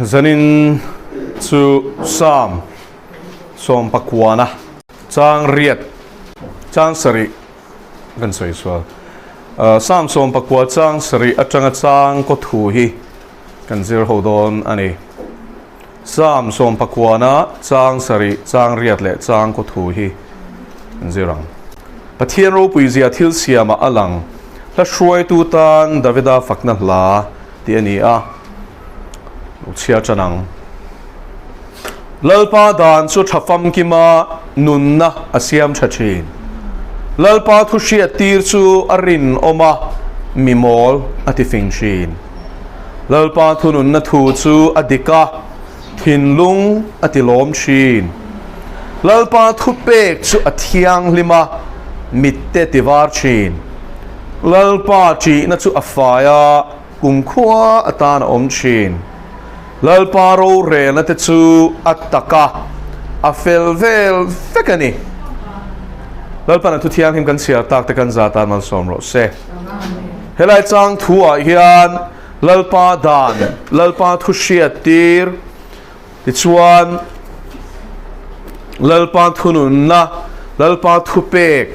zanin chu sam som pakwana chang riat chang sari kan soi swal sam som pakwa chang sari atanga chang ko thu hi kan zir hodon ani sam som pakwana chang sari chang riat le chang ko thu hi kan zirang Pathian Ropuizia thilsiamah alang la shruai tu tan Davida fakna hla ti ani a chia chanang lalpa dan chu thafam kima nunna asiam thachin lalpa thu shia tir chu arin oma mimol ati fingshin lalpa thu nunna thu chu adika thinlung ati lom shin lalpa thu pek chu athiang lima mitte tivar chin lalpa chi na chu afaya kumkhwa atan om chin lalpa ro re na te chu ataka afelvel fekani lalpa na tu thiang him kan sia tak te kan zatan man som ro se helai chang thua hian lalpa dan lalpa thu shia tir ti chuan lalpa thunun na lalpa thu pek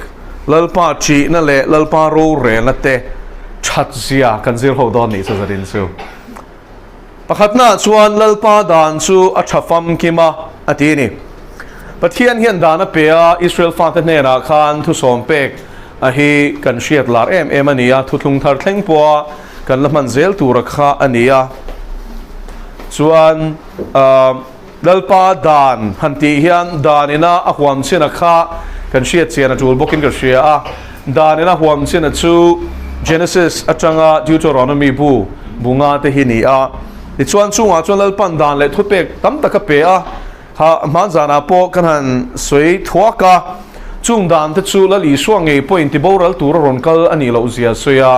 lalpa chi na le lalpa ro re na te chat zia kan zir ho don ni chu zarin chu pakhatna chuan lalpa dan chu a thafam kima atini pathian hian dana pea Israel fata nena khan thu som pek a hi kan shiat lar em ania thutlung thar thleng po kan laman zel tur kha ania chuan lalpa dan hanti hian danina a huam china kha kan shiat chian a tul bokin ka shia a danina huam china chu Genesis atanga Deuteronomy bunga te hi ni a ti chuan chunga chuan lalpan dan le thupek tam taka pe a ha ma zana po kan han soi thuaka chung dan te chu la li suang ei point ti boral tur ron kal ani lo zia soya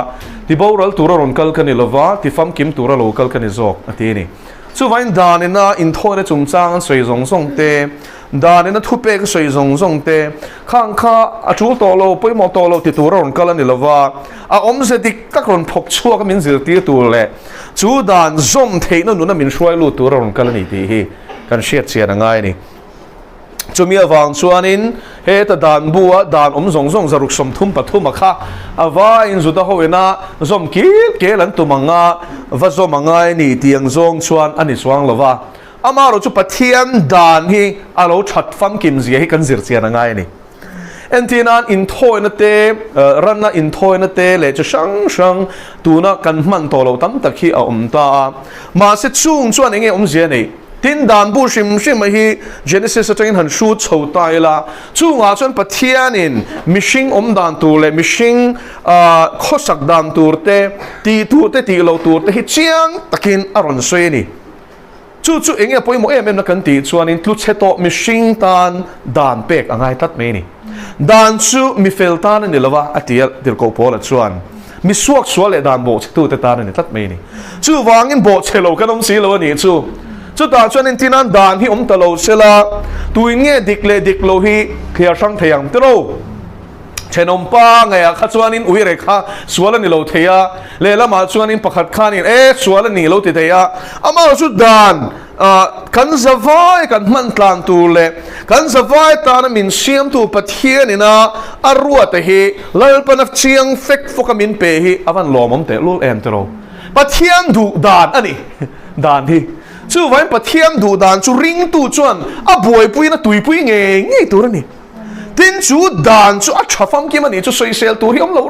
ti boral tur ron kal kan lova ti fam kim tur lo kal kan zok atini chu vain dan ina in thore chung chang soi zong zong te dan ina thupek soi zong zong te khang kha achul to lo poi mo to lo ti tur ron kal ani lova a om se dik tak ron phok chua ka min zir ti tur le chu dan zom the no nu na min shruai lu tur ron kal ani ti hi kan shiat chian angai ni chumi awang chuanin he ta dan bua dan zong zong zaruk som thum pathum kha awa in zuda hoena zom kil kelan tumanga va zom angai ni tiang zong chuan ani swang lova amaro chu pathian dan hi alo that fam kim zia hi kan zir chian angai ni entinan in thoina te ranna in thoina te le cha shang tuna kan man to lo tam tak hi a ta ma se chung chuan enge zia nei tin dan bu shim hi Genesis atangin han shu chho tai la chunga chuan pathianin mishing dan tur le mishing khosak dan tur te ti lo tur te hi chiang takin aron soi ni chu enge poimo em na kan ti chuanin tlu cheto mishing tan dan pek angai tat me ni dan chu mi fel tan ni lova atia dir ko pola chuan mi suak suale dan bo tu te tan ni tat me ni chu wangin bo chelo kanom si lo ni chu ta chuan in tinan dan hi talo sela tuinge diklo hi khia sang theyang tero chenom pa ngai kha chuan in uire kha suala ni lo theya le lama chuan in pakhat khan in suala ni lo ti theya ama chu dan kan zawai kan man tlan tu le kan zawai ta na min siam tu pathian ina arua te hi lalpan of chiang fek fokamin pe hi avan lomom te lul em tero pathian du dan ani dan hi chu vain pathian du dan chu ring tu chuan a boi pui na tui pui nge tur ani tin chu dan chu a thafam ki mani chu social tur hi lo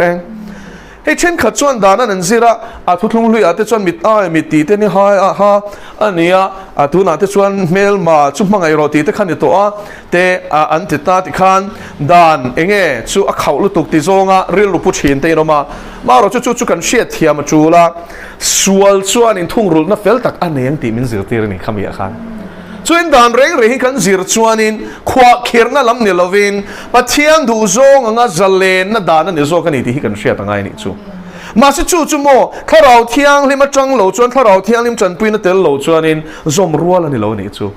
reng he chen kha chuan dan an zira a thutlung lui ate chuan mit ti te ni ha ania a tu na te chuan mel ma chu mangai ro ti te khani to a te an te ta ti khan dan enge chu a khau lu tuk ti zonga ril lu pu thin te no ma ro chu kan shiat thiam chu la sual chuan in thung rul na fel tak aneng ti min zir tir ni khamia khan chuan dan reng re hi kan zir chuan in khwa khirna lam ni lovin pathian du zong anga zalen na dan ni zo kan ni ti hi kan shiat angai ni chu ma se chu mo tharau thiang lim atang lo chuan tharau thiang lim chan pui na tel lo chuan in zom rual ani lo ni chu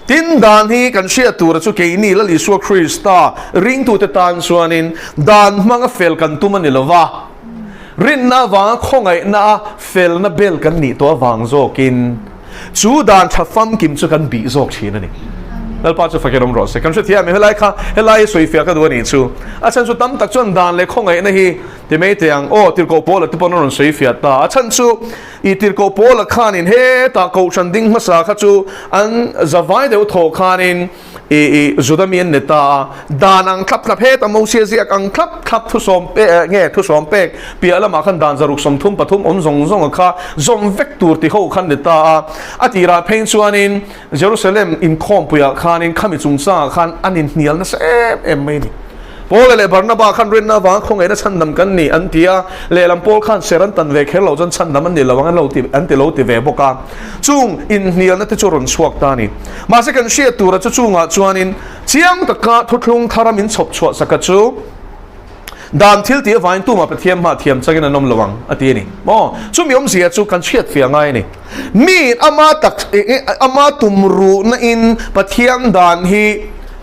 tin dan hi kan shiat tur chu ke ni la li su Krista ring tu te tan chuan in dan manga fel kan tu mani lova รินน่าวางคงไงน่าเฟลน่าเบลกันนี่ตัววางโจกินจูดานชัดฟัมกิมจูกันบีโจกชีนั่นนี่แล้วป้าจะฟังกันรอสิกันชุดที่ไม่เฮลัยค่ะเฮลัยสวยเฟียกันตัวนี้จูอาจารย์ชุดตั้มตักจนดานเลยคงไงนะฮีที่ไม่เตียงโอ้ติร์โกโปลที่ปนนสวยเฟียตาอาจารย์จูอีติร์โกโปลข้านินเฮตาโกชันดิ้งมาสักจูอันจะไว้เดี๋ยวโถข้านินจุดมีนเนตาดานังคลับคลับเฮตามเชียเซียกังคลับคลับทุสอมเปเงี้ยทุสอมเปกเปียละมาขันดานจะรุกสมทุ่มปฐุมอมซงซงข้าซอมเวกตูร์ที่เขาขันเนตาอธิราเพนชวนินเยรูซาเล็มอินคอมปุยข้านินข้ามิจุงซาข้าอันนินเนียลนั่นเอ็มไม่นี่พอเลยบาร์นาบาขันเรนนาบาคงไอ้นั่นฉันนำกันนี่อันที่เลลำพอลขันเซรันตันเวกเฮลเราจนฉันนำมันนี่เราว่างั้นเราติอันที่เราติเวบกันจุงอินเนียลนั่นที่จรนสวกตานี่มาสักกันเชียตัวจะจุงอ่ะจวนินเชียงตะกาทุกลุงทารามินชบชวสักกันจูดานทิลตีวายตู้มาเป็นเทียมมาเทียมจังกินนมระวังอันที่นี่มอจุ่มยมเสียจูกันเชียดเฟียงไงนี่มีอามาตักอามาตุมรูนั่นอินเป็นเทียมดานฮี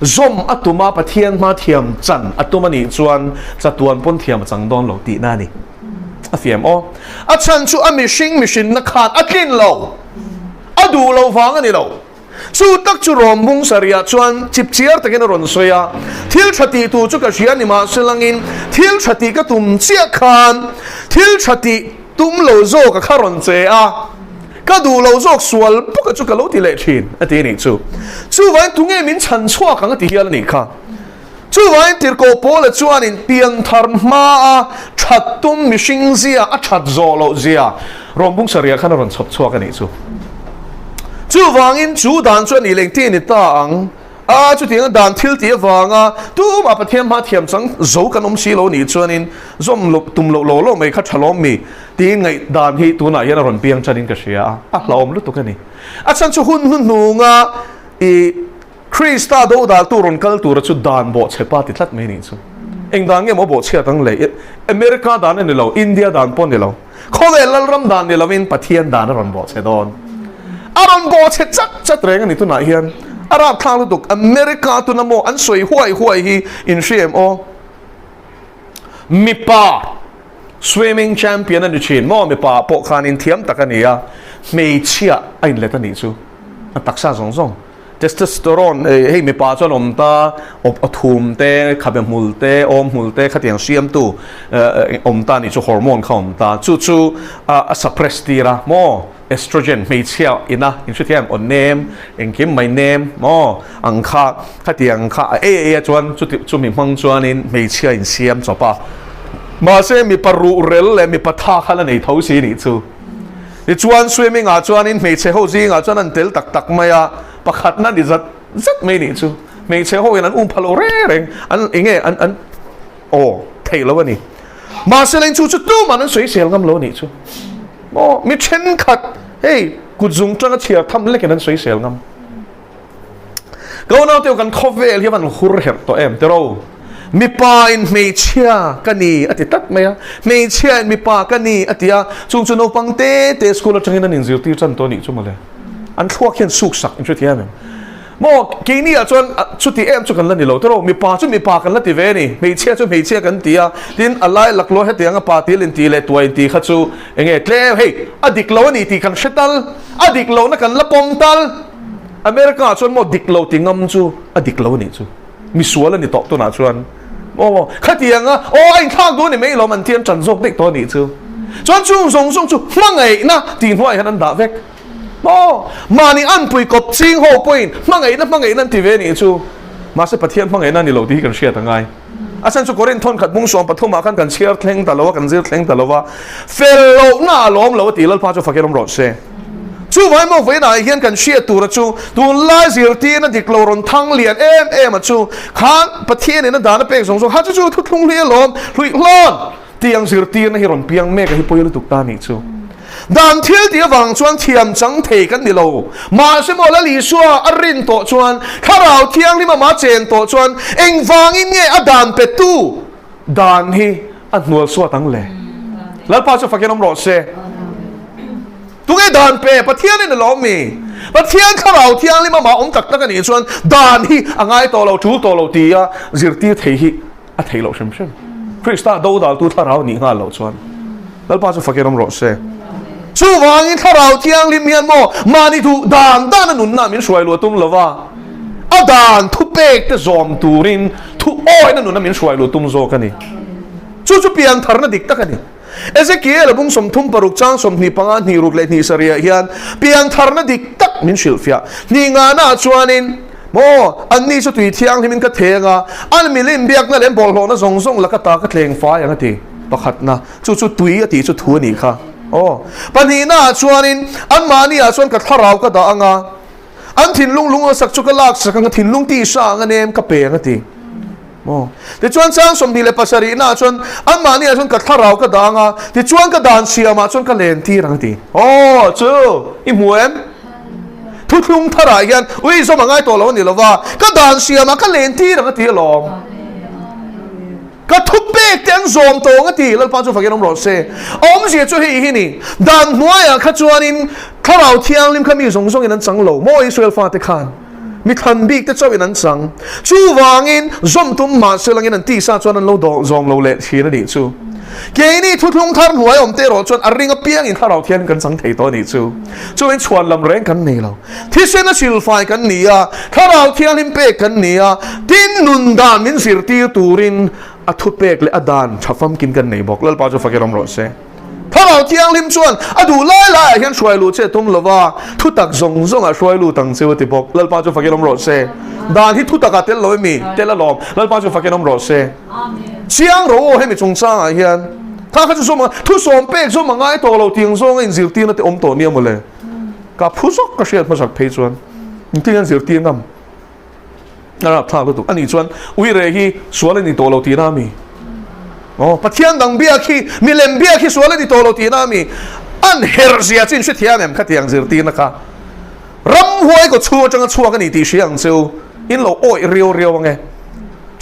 zom atuma pathian ma thiam chan atuma ni chuan chatuan pon thiam chang don lo ti na ni a fiam o a chan chu a mishing na khat atlin lo adu lo wang ani lo chu tak chu rom bung saria chuan chip chiar takin ron soya thil thati tu chu ka hrian ni ma selangin thil thati ka tum chia khan thil thati tum lo zo ka kharon che aก็ดูเราโจกสวลพวกจุกเราที่เละชินอันที่นี่จู่วันทุ่งเงินมินชันชั่วกันอันที่เฮียนี่ค่ะจู่วันที่โกโปเลจวนอินเปียนทาร์มาชัดตุ้มมิชิงเซียชัดโซโลเซียรวมบุ้งเสียขันรอนชดชั่วกันนี่จู่วันอินจู่ด่านจวนนี่เล็งที่นี่ต่างจู่ที่ด่านทิลที่วังตู้มาประเทศมาเทียมสังโจกันชีโลนี่จวนอินร่มตุ่มโลไม่ขัดฉลองมีที่ไงด่านที่ตัวไหนยันรอนเปียงจันนินกระเชียเราอมรู้ตัวกันนี่ฉันจะหุ่นหนูคริสต์ดาวดาตัวรอนกัลตัวจุดด่านบ่เชปาติดลัดไม่นี่จู่เองด่านเงี้ยมาบ่เชียตั้งเลยอเมริกาด่านนี่เราอินเดียด่านปนนี่เราเขาเลยลัลรัมด่านนี่เราวินปะเทียนด่านรอนบ่เชดอนรอนบ่เชจัดเรงนี่ตัวไหนเฮียนอาราบทางลุกอเมริกาตัวน้ำโมอันสวยห่วยฮีอินเชียมโอมีป่า swimming champion นั่นชินโมมีป่าปกคานินเทียมตะกันนี่อะไม่เชี่ยไอ้เล็กนี่จู่ตักซาสองเทสโทสเตอโรนเฮ้ยมีป่าจนอมตาอบทุ่มเตะขับมุลเตะอมมุลเตะขัดยังเสียมตู้อมตานี่จู่ฮอร์โมนเข้าอมตาจู่suppress ตีระโมเอสโตรเจนไม่เชี่ยอินะอินชุดเทียมอ่อนเนมเอ็งคิมไม่เนมโมอังคาขัดยังข้าจวนจุมีมังจวนอินไม่เชี่ยอินเสียมจบปะมาเซมีปรูเรลและมีปะทาขันในท้องสีนี่จู่นี่จวนสวิมมิ่งจวนอินไม่เชี่ยเขาจริงจวนนั้นเตลตักไม่อะปะขัดนั่นดิจัดไม่นี่จู่ไม่เชี่ยเขาอย่างนั้นพะโลเร่งอันเองอันโอ้เทแล้ววะนี่มาเซเลนจู่ตู้มันนั้นสวยเสียงกำลังนี่จู่โอ้มีเช่นขัดเฮ้ยกุจุงจังก็เชียร์ทำเล็กนั้นสวยเสียงงั้มก็น่าเที่ยวกันคอฟเวลที่มันหุ่นเหตัวเอ็มแต่เรามีป่าอินไม่เชียกันนี่อติตัดไหมอะไม่เชียมีป่ากันนี่อติยาจุงจุนเอาปังเตสกุลจังกินนั่นสิวที่จันตัวนี้จุ่มมาเลยอันทั่วเขียนสุกสักอินชุดที่เอ็มโม่กีนี่จนชุดที่เอ็มจุกันแล้วนี่เราแต่เรามีป่าจุมีป่ากันแล้วที่เวนี่ไม่เชี่ยจุไม่เชี่ยกันที่ดินอะไรหลักล้อให้ที่ยังป่าที่เล่นที่เล่ตัวที่ขัดจูเองเล่เฮ้ยอดีตเรานี่ที่กันเชตัลอดีตเรานักกันละปมตัลอเมริกาจนโม่ดิกเราที่งำจูอดีตเรานี่จูมีส่วนแล้วนี่ต่อตัวหน้าชวนโอ้ขัดยังโอ้ไอ้ข้างตัวนี่ไม่เรามันเทียมจันทร์โซกเด็กตัวนี้จูจนจูจูมั่งไงนะตีนหัวไอ้นั่นด่าเวกโอ้มานี่อันปุยกบซิงโฮปุยมั่งไงนั่นที่เวนี่จู่มาเสพเทียนมั่งไงนั่นนี่เราที่กันเชียร์ตั้งไงอาจารย์สุกรินทนขัดมุงสวมปฐมมากันเชียร์เทงตลอดกันเชียร์เทงตลอดเฟลโลน่าล้อมเราตีลัลพาจูฟักเกลมรอดเซจู่ไว้มาไว้ไหนเฮียนกันเชียร์ตัวจู่ตัวไล่เสียตีนั่นดิกลอรอนทั้งเลียนเอ็มจู่ข้างประเทศนี่นั่นด่านเป็กส่งฮัจจู่ทุกทุ่งเลี้ยล้อมลุยล้อนที่ยังเสียตีนั่นฮิรอนเปียงเมฆฮิปโปยลุตุกตานี่จู่ด่านเที่ยวที่วังชวนเทียมจังเทกันนี่เรามาเสมอละลีชัวอรินโตชวนข้าเราเที่ยงนี่มาเจนโตชวนเอ็งฟังอินเงี้ยด่านเป็ดตู้ด่านฮีอันนัวสัวตั้งเลยแล้วพอจะฟังกันน้ำรอดเซทุกไอ้ด่านเป็ดประเทศนี่เรามีประเทศข้าเราเที่ยงนี่มาอมตักตั้งกันนี่ชวนด่านฮีอ่างไงตัวเราชูตัวเราตีอ่ะจิรตีเทฮีอ่ะเทเราใช่ไหมคริสต์ดาวดาลตัวท่าเราหนีงานเราชวน แล้วป้าจะฟังกันรอเซ่ชูวางอินทาราวเทียงลิมเฮียนโมมานี่ถูด่านด้านนุนน่ะมินช่วยลัวตุ้มละว่าอาด่านทุเปกแต่จอมตูรินทุอ้อยนั่นนุนน่ะมินช่วยลัวตุ้มโซกันนี่จู่ๆเปียงทาร์นดิกตะกันนี่เอเซเกียลบุ้งสมทุมปรุกจ้างสมนีปังอันนีรุกเลนีสเรียเฮียนเปียงทาร์นดิกตักมินชิลฟิยานี่งาน่าชวนินโมอันนี้จะตุยเทียงที่มินก็เทงอ่ะอันมิลิมเบียกนั่นเล่นบอลโหน่ะส่งแล้วก็ตาก็เพลงฟ้าอย่างนั้นทีประคัดนะจู่ๆตุยอ่ะทีจู่ทัวนี่ค่ะโอ้ปัญหาหน้าชวนินอันมานี่อ่ะชวนกับทาราวก็ด่างอ่ะอันถิ่นลุงสักชุกลากสักกันถิ่นลุงตีช่างอันเนมก็เปย์กันทีโอ้แต่ชวนช่างสมดีเลยภาษารีน่าชวนอันมานี่อ่ะชวนกับทาราวก็ด่างอ่ะแต่ชวนกับด่านเสียมาชวนกับเลนที่รังทีโอ้จู่อิมวยทุกลุงทารายกันอุ้ยสมังไงตัวเราเนี่ยเราว่าก็ด่านเสียมาก็เลนที่รังทีหรอก็ทุบเบกเตียงโจมโตงตีแล้วป้าจะฟังกันน้องรถเซ่อมเสียช่วยให้นี่ด่านหัวอย่างขจวนินถ้าเราเที่ยงลิมขมีส่งอย่างนั้นจังโลโมอิสราเอลฟาติกันมีทันบีกแต่เจ้าอย่างนั้นจังชูวางินจอมตุ้มมาเสลังอย่างนั้นตีซาจวนนั้นเราดองจอมเราเละชีนั่นดิชูเกนี่ทุกลุงทารหัวอมเตโรจนอริงกับเปียงอินถ้าเราเที่ยงกันสังเทตัวนี่ชูเป็นชวนลำแรงกันนี่เราที่เส้นชิลไฟกันนี่อ่ะถ้าเราเที่ยงลิมเปกกันนี่อ่ะดินนุนดานมินสิรตีตูรินอทุเปกและอดานชาวฟัมกินกันนี่บอกแล้วป้าจะฟังกันรอเซ่ถ้าเราเที่ยงลิมชวนอดูไล่เห็นช่วยรู้เช่ตุ้มละว่าทุตักซงช่วยรู้ตั้งเสียวติบอกแล้วป้าจะฟังกันรอเซ่ดานที่ทุตักเตลลอยมีเตลละลอมแล้วป้าจะฟังกันรอเซ่เชียงรู้ให้มีจงสร้างเฮียนถ้าเขาจะส่งมาทุสมเปกส่งมาง่ายตัวเราเที่ยงส่งอินสิวตีนแต่อมตัวเนี่ยหมดเลยกับผู้ส่งก็เชียร์มาจากเพจชวนที่นั่นสิวตีนกันนะครับท่าก็ถูกอันนี้ชวนวิเรฮีสวนเลยนี่ตัวเราตีน่ามีโอ้ปะเทียนดังเบียขี้มีเลมเบียขี้สวนเลยนี่ตัวเราตีน่ามีอันเฮอร์เซียจินชุดเทียนเนี่ยขัดยังสิวตีนนะคะรำหวยก็ชัวจังชัวกันนี่ตีเชียงเซลอินเราโอ้ยเรียวว่าไง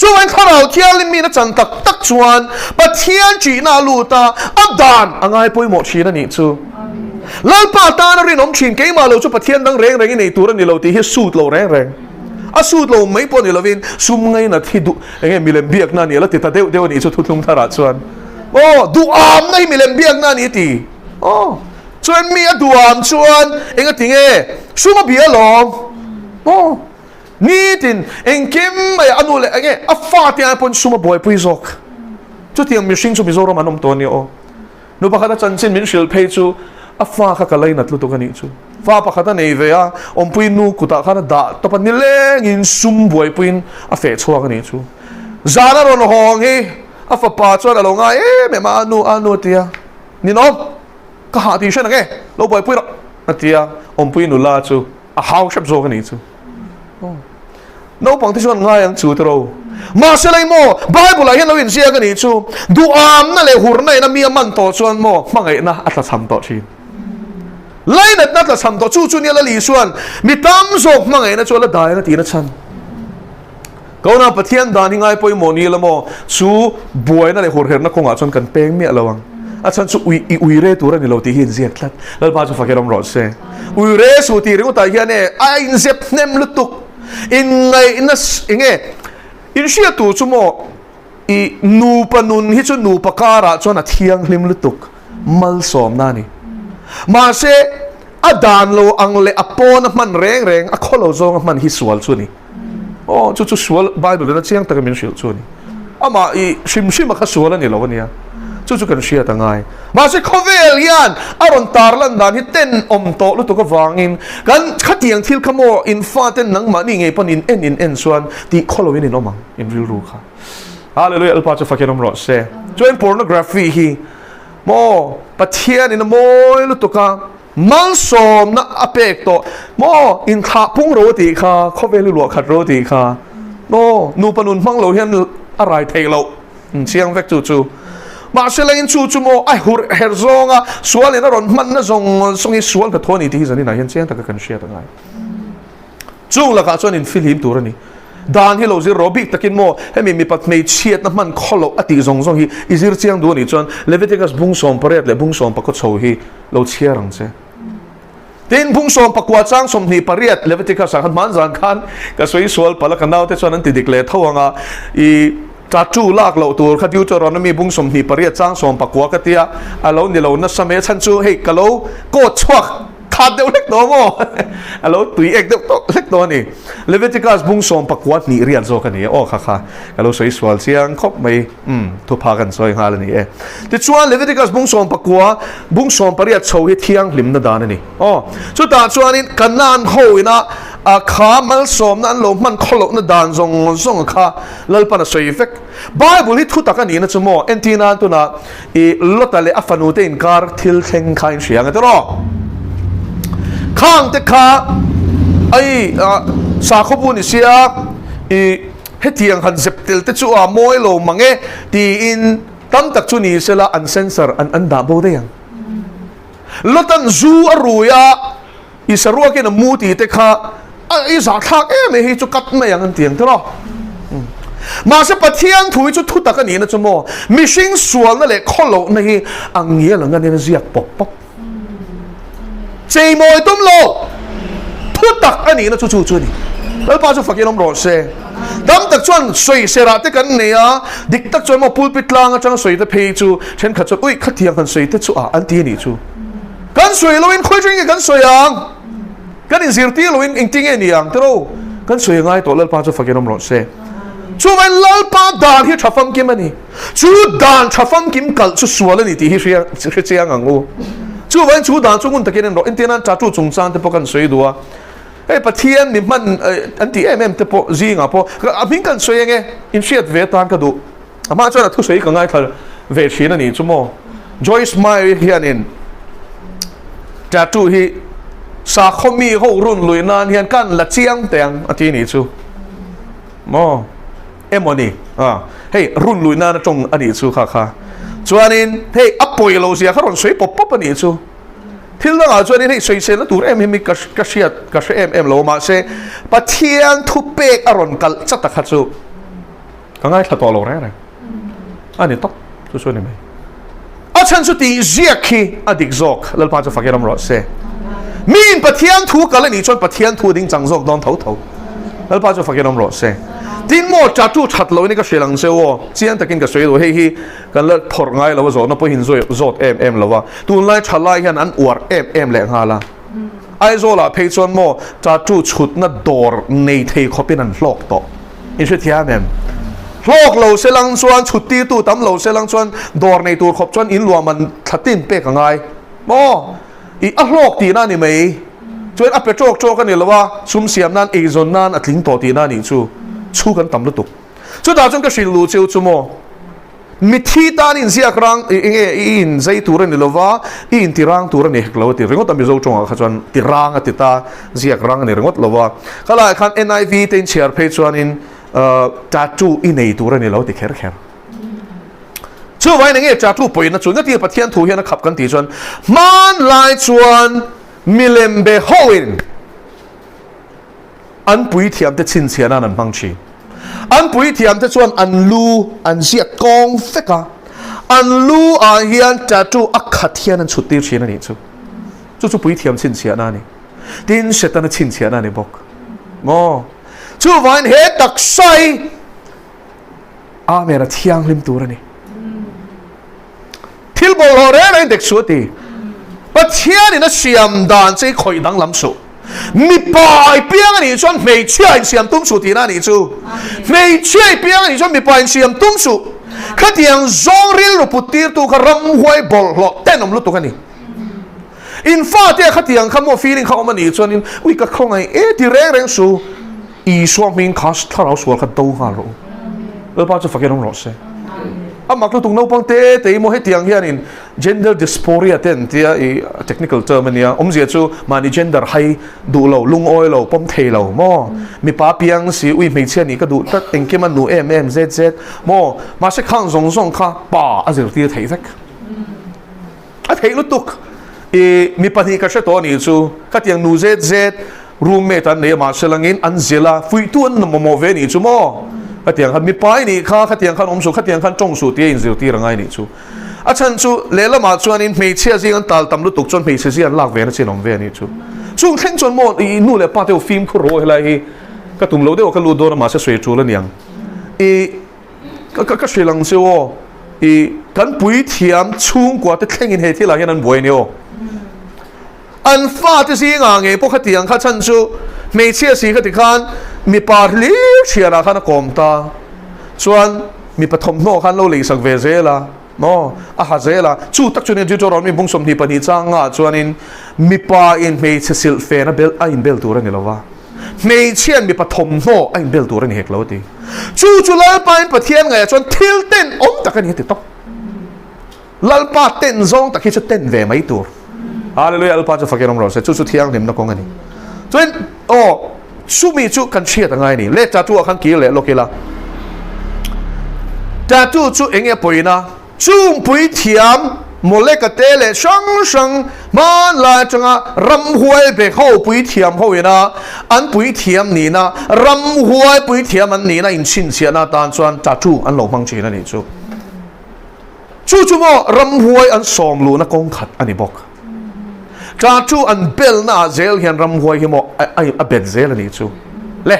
ชวนถ้าเราเที่ยวลิมีนะจันตักชวนปะเทียนจีน่าลูตาอับดานอ่างไงปุยหมดชีนั่นนี่ชูแล้วป้าตานะรินอมชินเกี่ยมาเราจะปะเทียนดังแรงในตัวนี่เราตีให้สูดเราแรงอาสูดเราไม่พอนี่เราวินซุ่มไงนะที่ดูเงี้ยมีเลมเบียกนั่นนี่แล้วติดตาเดี๋ยวนี้จะทุกลุงทาราชวนโอ้ดูอามนะมีเลมเบียกนั่นนี่ตีโอ้ชวนมีดูอามชวนเองก็ทิ้งซุ่มเบียหลงโอ้นี่ตินเองคิมไอ้อนุเลยเงี้ยอัฟฟาที่ไอ้ปนซุ่มบ่อยปุยจอกจุดที่ยังมีสิ่งซุ่มมิโซรมันอมตัวนี่โอ้นูปะคัดจันทร์เช่นมินชิลเพจูอัฟฟาข้าก็เลยนัดลุตุกันนี่จูฟ้าปะคัดในเวียอมปุยนูกุตาข้าด่าตัวปันนี่เล่งินซุ่มบ่อยปุยอัฟเฟชัวกันนี่จูจานาโรนหงเฮอัฟปาชวนอะไรง่ายแม่มาอนุเตียนี่น้องก็หาที่เช่นไงเราบ่อยปุยละเตียอมปุยนูลาจูอ่ะฮาวชับโซกันนี่จูน้องปังที่ชวนง่ายยังจูตัวเรามาเสลัยโม่ไบเบิลเห็นเราเห็นเสียกันนี่จูดูอามนั่นเลยหุ่นในน้ำมีมันต่อชวนโม่มังไงนะอัตทำต่อชีไล่นัดนัดละทำต่อจู่เนี่ยละลีชวนมีตามโศกมังไงนะชวนละได้นะตีนะฉันก็น่าปะเทียนดานี่ไงไปโมนี่ละโม่จูบวยนั่นเลยหุ่นเห็นนักคงอาชวนกันเป้งเมียระวังอาฉันจูอุยเร่ตัวนี่เราตีเห็นเสียคลัดแล้วมาจะฟังแค่รำรอดเซ่อุยเร่สูตีเรื่องตายเนี่ยไอ้เจ็บเนมลุตุกอินไงอินนัสอิงเงอินเชียตัวชั่วโมอีนูปนุนฮิจุนูปการะจนเที่ยงลิมลุตุกมัลสอมนานี่มาเสอดานโลอังเลอปอนมันแรงอคอลโลซงมันฮิสวลชวนี่โอ้จู่สวลไบเบิลนั่นเชียงตะกันมินชิลชวนี่อามาอีชิมมาขสวลนี่เราวันนี้จู่กันเชียตั้งไงมาเสคอเวลยันอารอนตาร์ลันดานฮิเต้นอมโตลุตุกวางอินกันขัดยังทิลขโมอินฟาเต้นนังมานี่ไงปนอินเอ็นส่วนที่คอลโลวินินอมังอินริลรูค่ะฮาเลลูยาอัลปาจะฟักกันอมรอเซ่จวนพอร์โนกราฟีฮีโมปะเทียนอินโมลุตุกะมัลสอมนะอเปกโตโมอินขาพุ่งโรตีค่ะคอเวลุลวขัดโรตีค่ะโนนูปนุนมังโลเฮียนอะไรเทโลเชียงเวกจู่มาเสลัยจู่โมไอหุ่นเฮร์ซงอ่ะสวนเลยนะรอนมันนะส่งให้สวนกับทวนี่ที่จะนี่นะเห็นเชียงตะกันเชียตั้งไงจู่ละก็ส่วนอินฟิลิมตัวนี้ดานที่เราจะรอบิกตะกินโมให้มีปัตเมเชียน้ำมันคอลอติส่งฮีอิซิร์เชียงตัวนี้จนเลวิติกัสบุ้งสอมปริยัติเลบุ้งสอมปะก็โชฮีเราเชียรังเซเดินบุ้งสอมปะกวาดจังสมนีปริยัติเลวิติกัสสังขันมันสังขันก็สวยสวยปะละกันดาวเตชวนนั้นติดเกลเท่าไงอี จัดจูลากเหล่าตัวขัดยูจรอนมีบุ้งสมหีปริยจ้างสมปักหัวกติยาอาเราเนี่ยเรานัสเมชันจูเฮ้กะเราโกชวกขาดเดียวเล็กตัวมั้งอาเราตุยเอกเดียวเล็กตัวนี่เลวิติกัสบุ้งสมปักหัวนี่เรียนโซกันนี่โอ้ค่ะอาเราสวยสวยเสียงครบไม่ทุพากันสวยงามเลยนี่แต่ชวนเลวิติกัสบุ้งสมปักหัวบุ้งสมปริยโชว์เที่ยงลิมนาดานนี่โอ้สุดท้ายชวนนี่กันนานโหยนะขามันสมนั้นลมมันขลุ่นด่านทรงขาเล่าปันสวยเฟกไบเบิลที่ทุตักนี่นะชั่วโมงเอ็นทีนั้นตัวน่ะลอตเลอัฟนูเตอินการ์ทิลเข่งขายเสียงกันตลอดข้างแต่ขาไอ้สาขบุญเสียเฮตียงหันเซปติลแต่ชัวมวยลมมังเอตีอินตั้มตักชุนีเสละอันเซนเซอร์อันดับโบได้ยังลอตันจูอรุยาอิสรัวกินมูตีแต่ขาไอ้สาทักไม่ให้จุกัดไม่ยังกันเตียงตลอดมาse Pathian Thutak chu thu tak ani na chumo mishing sual na le kholo na hi angia langa ne ziak pop pop chei moi tum lo thu tak ani na chu ni lal pa chu fakinom ro se dam tak chuan soi sera te kan ne a dik tak chuan mo pulpit lang a chang soi te phei chu then kha chu ui khathiang kan soi te chu a an ti ni chu kan soi lo in khoi jing kan soi ang kan in zirti lo in ting e ni ang tro kan soi ngai to lal pa chu fakinom ro se chu vai lal pa dan hi thafam kim ani chu dan thafam kim kal chu sual ani ti hi chiang ang u chu vai chu dan chu ngun takin ro intenan cha chu chung chan te pokan soi duwa ei pathian mi man anti te po zinga po abing kan soi nge in shiat ve tan ka du ama chana thu soi ka ngai thal ve chin ani chu mo Joyce mai hian in cha chu hi sa khomi ho run lui nan hian kan la chiang teng ati ni chu mo emoni hey run lui na trong ani chu kha chuanin hey apoi lo sia kharon soi pop pop ani chu thil na chuanin hey soi se na tur em mi ka shiat ka em lo ma se Pathian Thutak aron kal chata kha chu ka ngai tha to lo re ani tok chu ni mai a chan chu ti ziakhi adik zok lal pa chu fakiram ro se min Pathian Thutak ani chon Pathian Thu ding chang zok don thau lal pa chu fakiram ro se tin mo cha tu chat lo ni ka shelang se wo chian takin ka soi lo hei hi kan la thor ngai lo zo na po hin zot em lo wa tun lai thalai hian an uar em le nga la ai zo la phei chon mo cha tu chut na dor nei thei khopin an hlok to in she thia mem hlok lo se lang chuan chuti tu tam lo se lang chuan dor nei tur khop chuan in luam man thatin pe ka ngai mo I a hlok ti na ni mai chuan a petrol chok ani lo wa sum siam nan e zon nan atling to ti na ni chu kan tam lu tuk chu da chung ka shil lu cheu chu mo mi thi tan in ziak rang in zai tur ni lova in tirang tur ni heklo ti ringot ami zo chung kha chuan tirang atita ziak rang ni ringot lova kala khan NIV ten share page chuan in ta chu in nei tur ni lo ti kher chu vai nge cha tu poi na chu na ti Pathian Thu hian khap kan ti chuan man lai chuan milembe hoin an pui thiam te chin chian an mang chi an pui thiam te chuan an lu an zia kong feka an lu a hian ta tu akhat hian an chutir chin ani chu pui thiam chin chian ani tin setan chin chian ani bok mo chu vain he tak sai a mera thiang lim tur ani thil bol hore nei dek suati Pathian in a siam dan chei khoi dang lam su mi pai piang ani chuan mei chiai siam tum su ti na ni chu mei chiai piang ani chuan mi pai siam tum su khatiang zong ril ru putir tu kha ram huai bol lo tenom lu tu kani in fa te khatiang khamo feeling kha omani chuan in ui ka khong ai e ti reng su I swam min khas tharau sual kha do ha ro lo pa chu fakirom ro se amak lu tung no pang te mo he tiang hian in gender dysphoria ten tia I technical term ania omzia chu mani gender hai du lo lung oi lo pom thei lo mo mi pa piang si ui mei chen ni ka du tat engke man nu zz mo ma se khang zong kha pa azir ti thei vek a thei lu tuk mi pa ni ka she to ni chu ka tiang nu zz roommate an ne ma selangin an zela fui tuan no mo ve ni chu mo khatiang khan mi pai ni kha khatiang khan om su khatiang khan tong su ti in zir ti rangai ni chu a chan chu lela ma chuan in mei chia jing an tal tam lu tuk chon mei se an lak ve na chinom ve ni chu chung thleng chon mo I nu le pa te film khu ro helai hi ka tum lo de ka lu do na ma se sui chu la niang ก็สิลังเสียวอีกันปุยเทียมชุ่งกว่าที่เท่งอินเหตุที่หลังนั้นบวยเนี่ยอันฟ้าที่สิ่งอะไรพวกเขาเตียงข้าชันจูไม่เชื่อสิ่งที่ขันมีปาร์ลิวเชียร์ขันกอมตาส่วนมีปฐมโนขันเราเลยสักเวเซล่ะโน่อาหารเซล่ะจู่ตักจุนจุดรอนมีบุ้งสมทีปนิจังอ่ะส่วนนี้มีปาอินไม่เชื่อสิลเฟนเบลอินเบลตัวนี้แล้ววะไม่เชื่อมีปฐมโนอินเบลตัวนี้เหกแล้วดีจู่แล้วไปปะเทียนไงส่วนทิลเต้นอมตะกันนี้ติดต่อลัลปาเต้นซงตะกี้จะเต้นเวไม่ตัวฮาเลลูยาอัลปาจะฟังกันเราเสร็จจู่เที่ยงเห็นนักกงอันนี้ส่วนโอ้จู่มีจู่กันเชียร์ตั้งไงนี่เละจ่าจู่ขันกี่เละโลกิละจ่าจู่เองเนี่ยป่วยนะจู่ป่วยเทียมโมเลกเตเลช่างมันลายจังรำหวยไปเข้าป่วยเทียมเขาเองนะอันป่วยเทียมนี่นะรำหวยป่วยเทียมอันนี้นะอินชินเสียนะตานส่วนจ่าจู่อันหลงมังจีนั่นนี่จู่โมรำหวยอันสมรู้นะกงขัดอันนี้บอกจ่าจู่อันเบลน่าเซลเห็นรำหวยที่โมไอ้เบลเซลนี่จู่เล่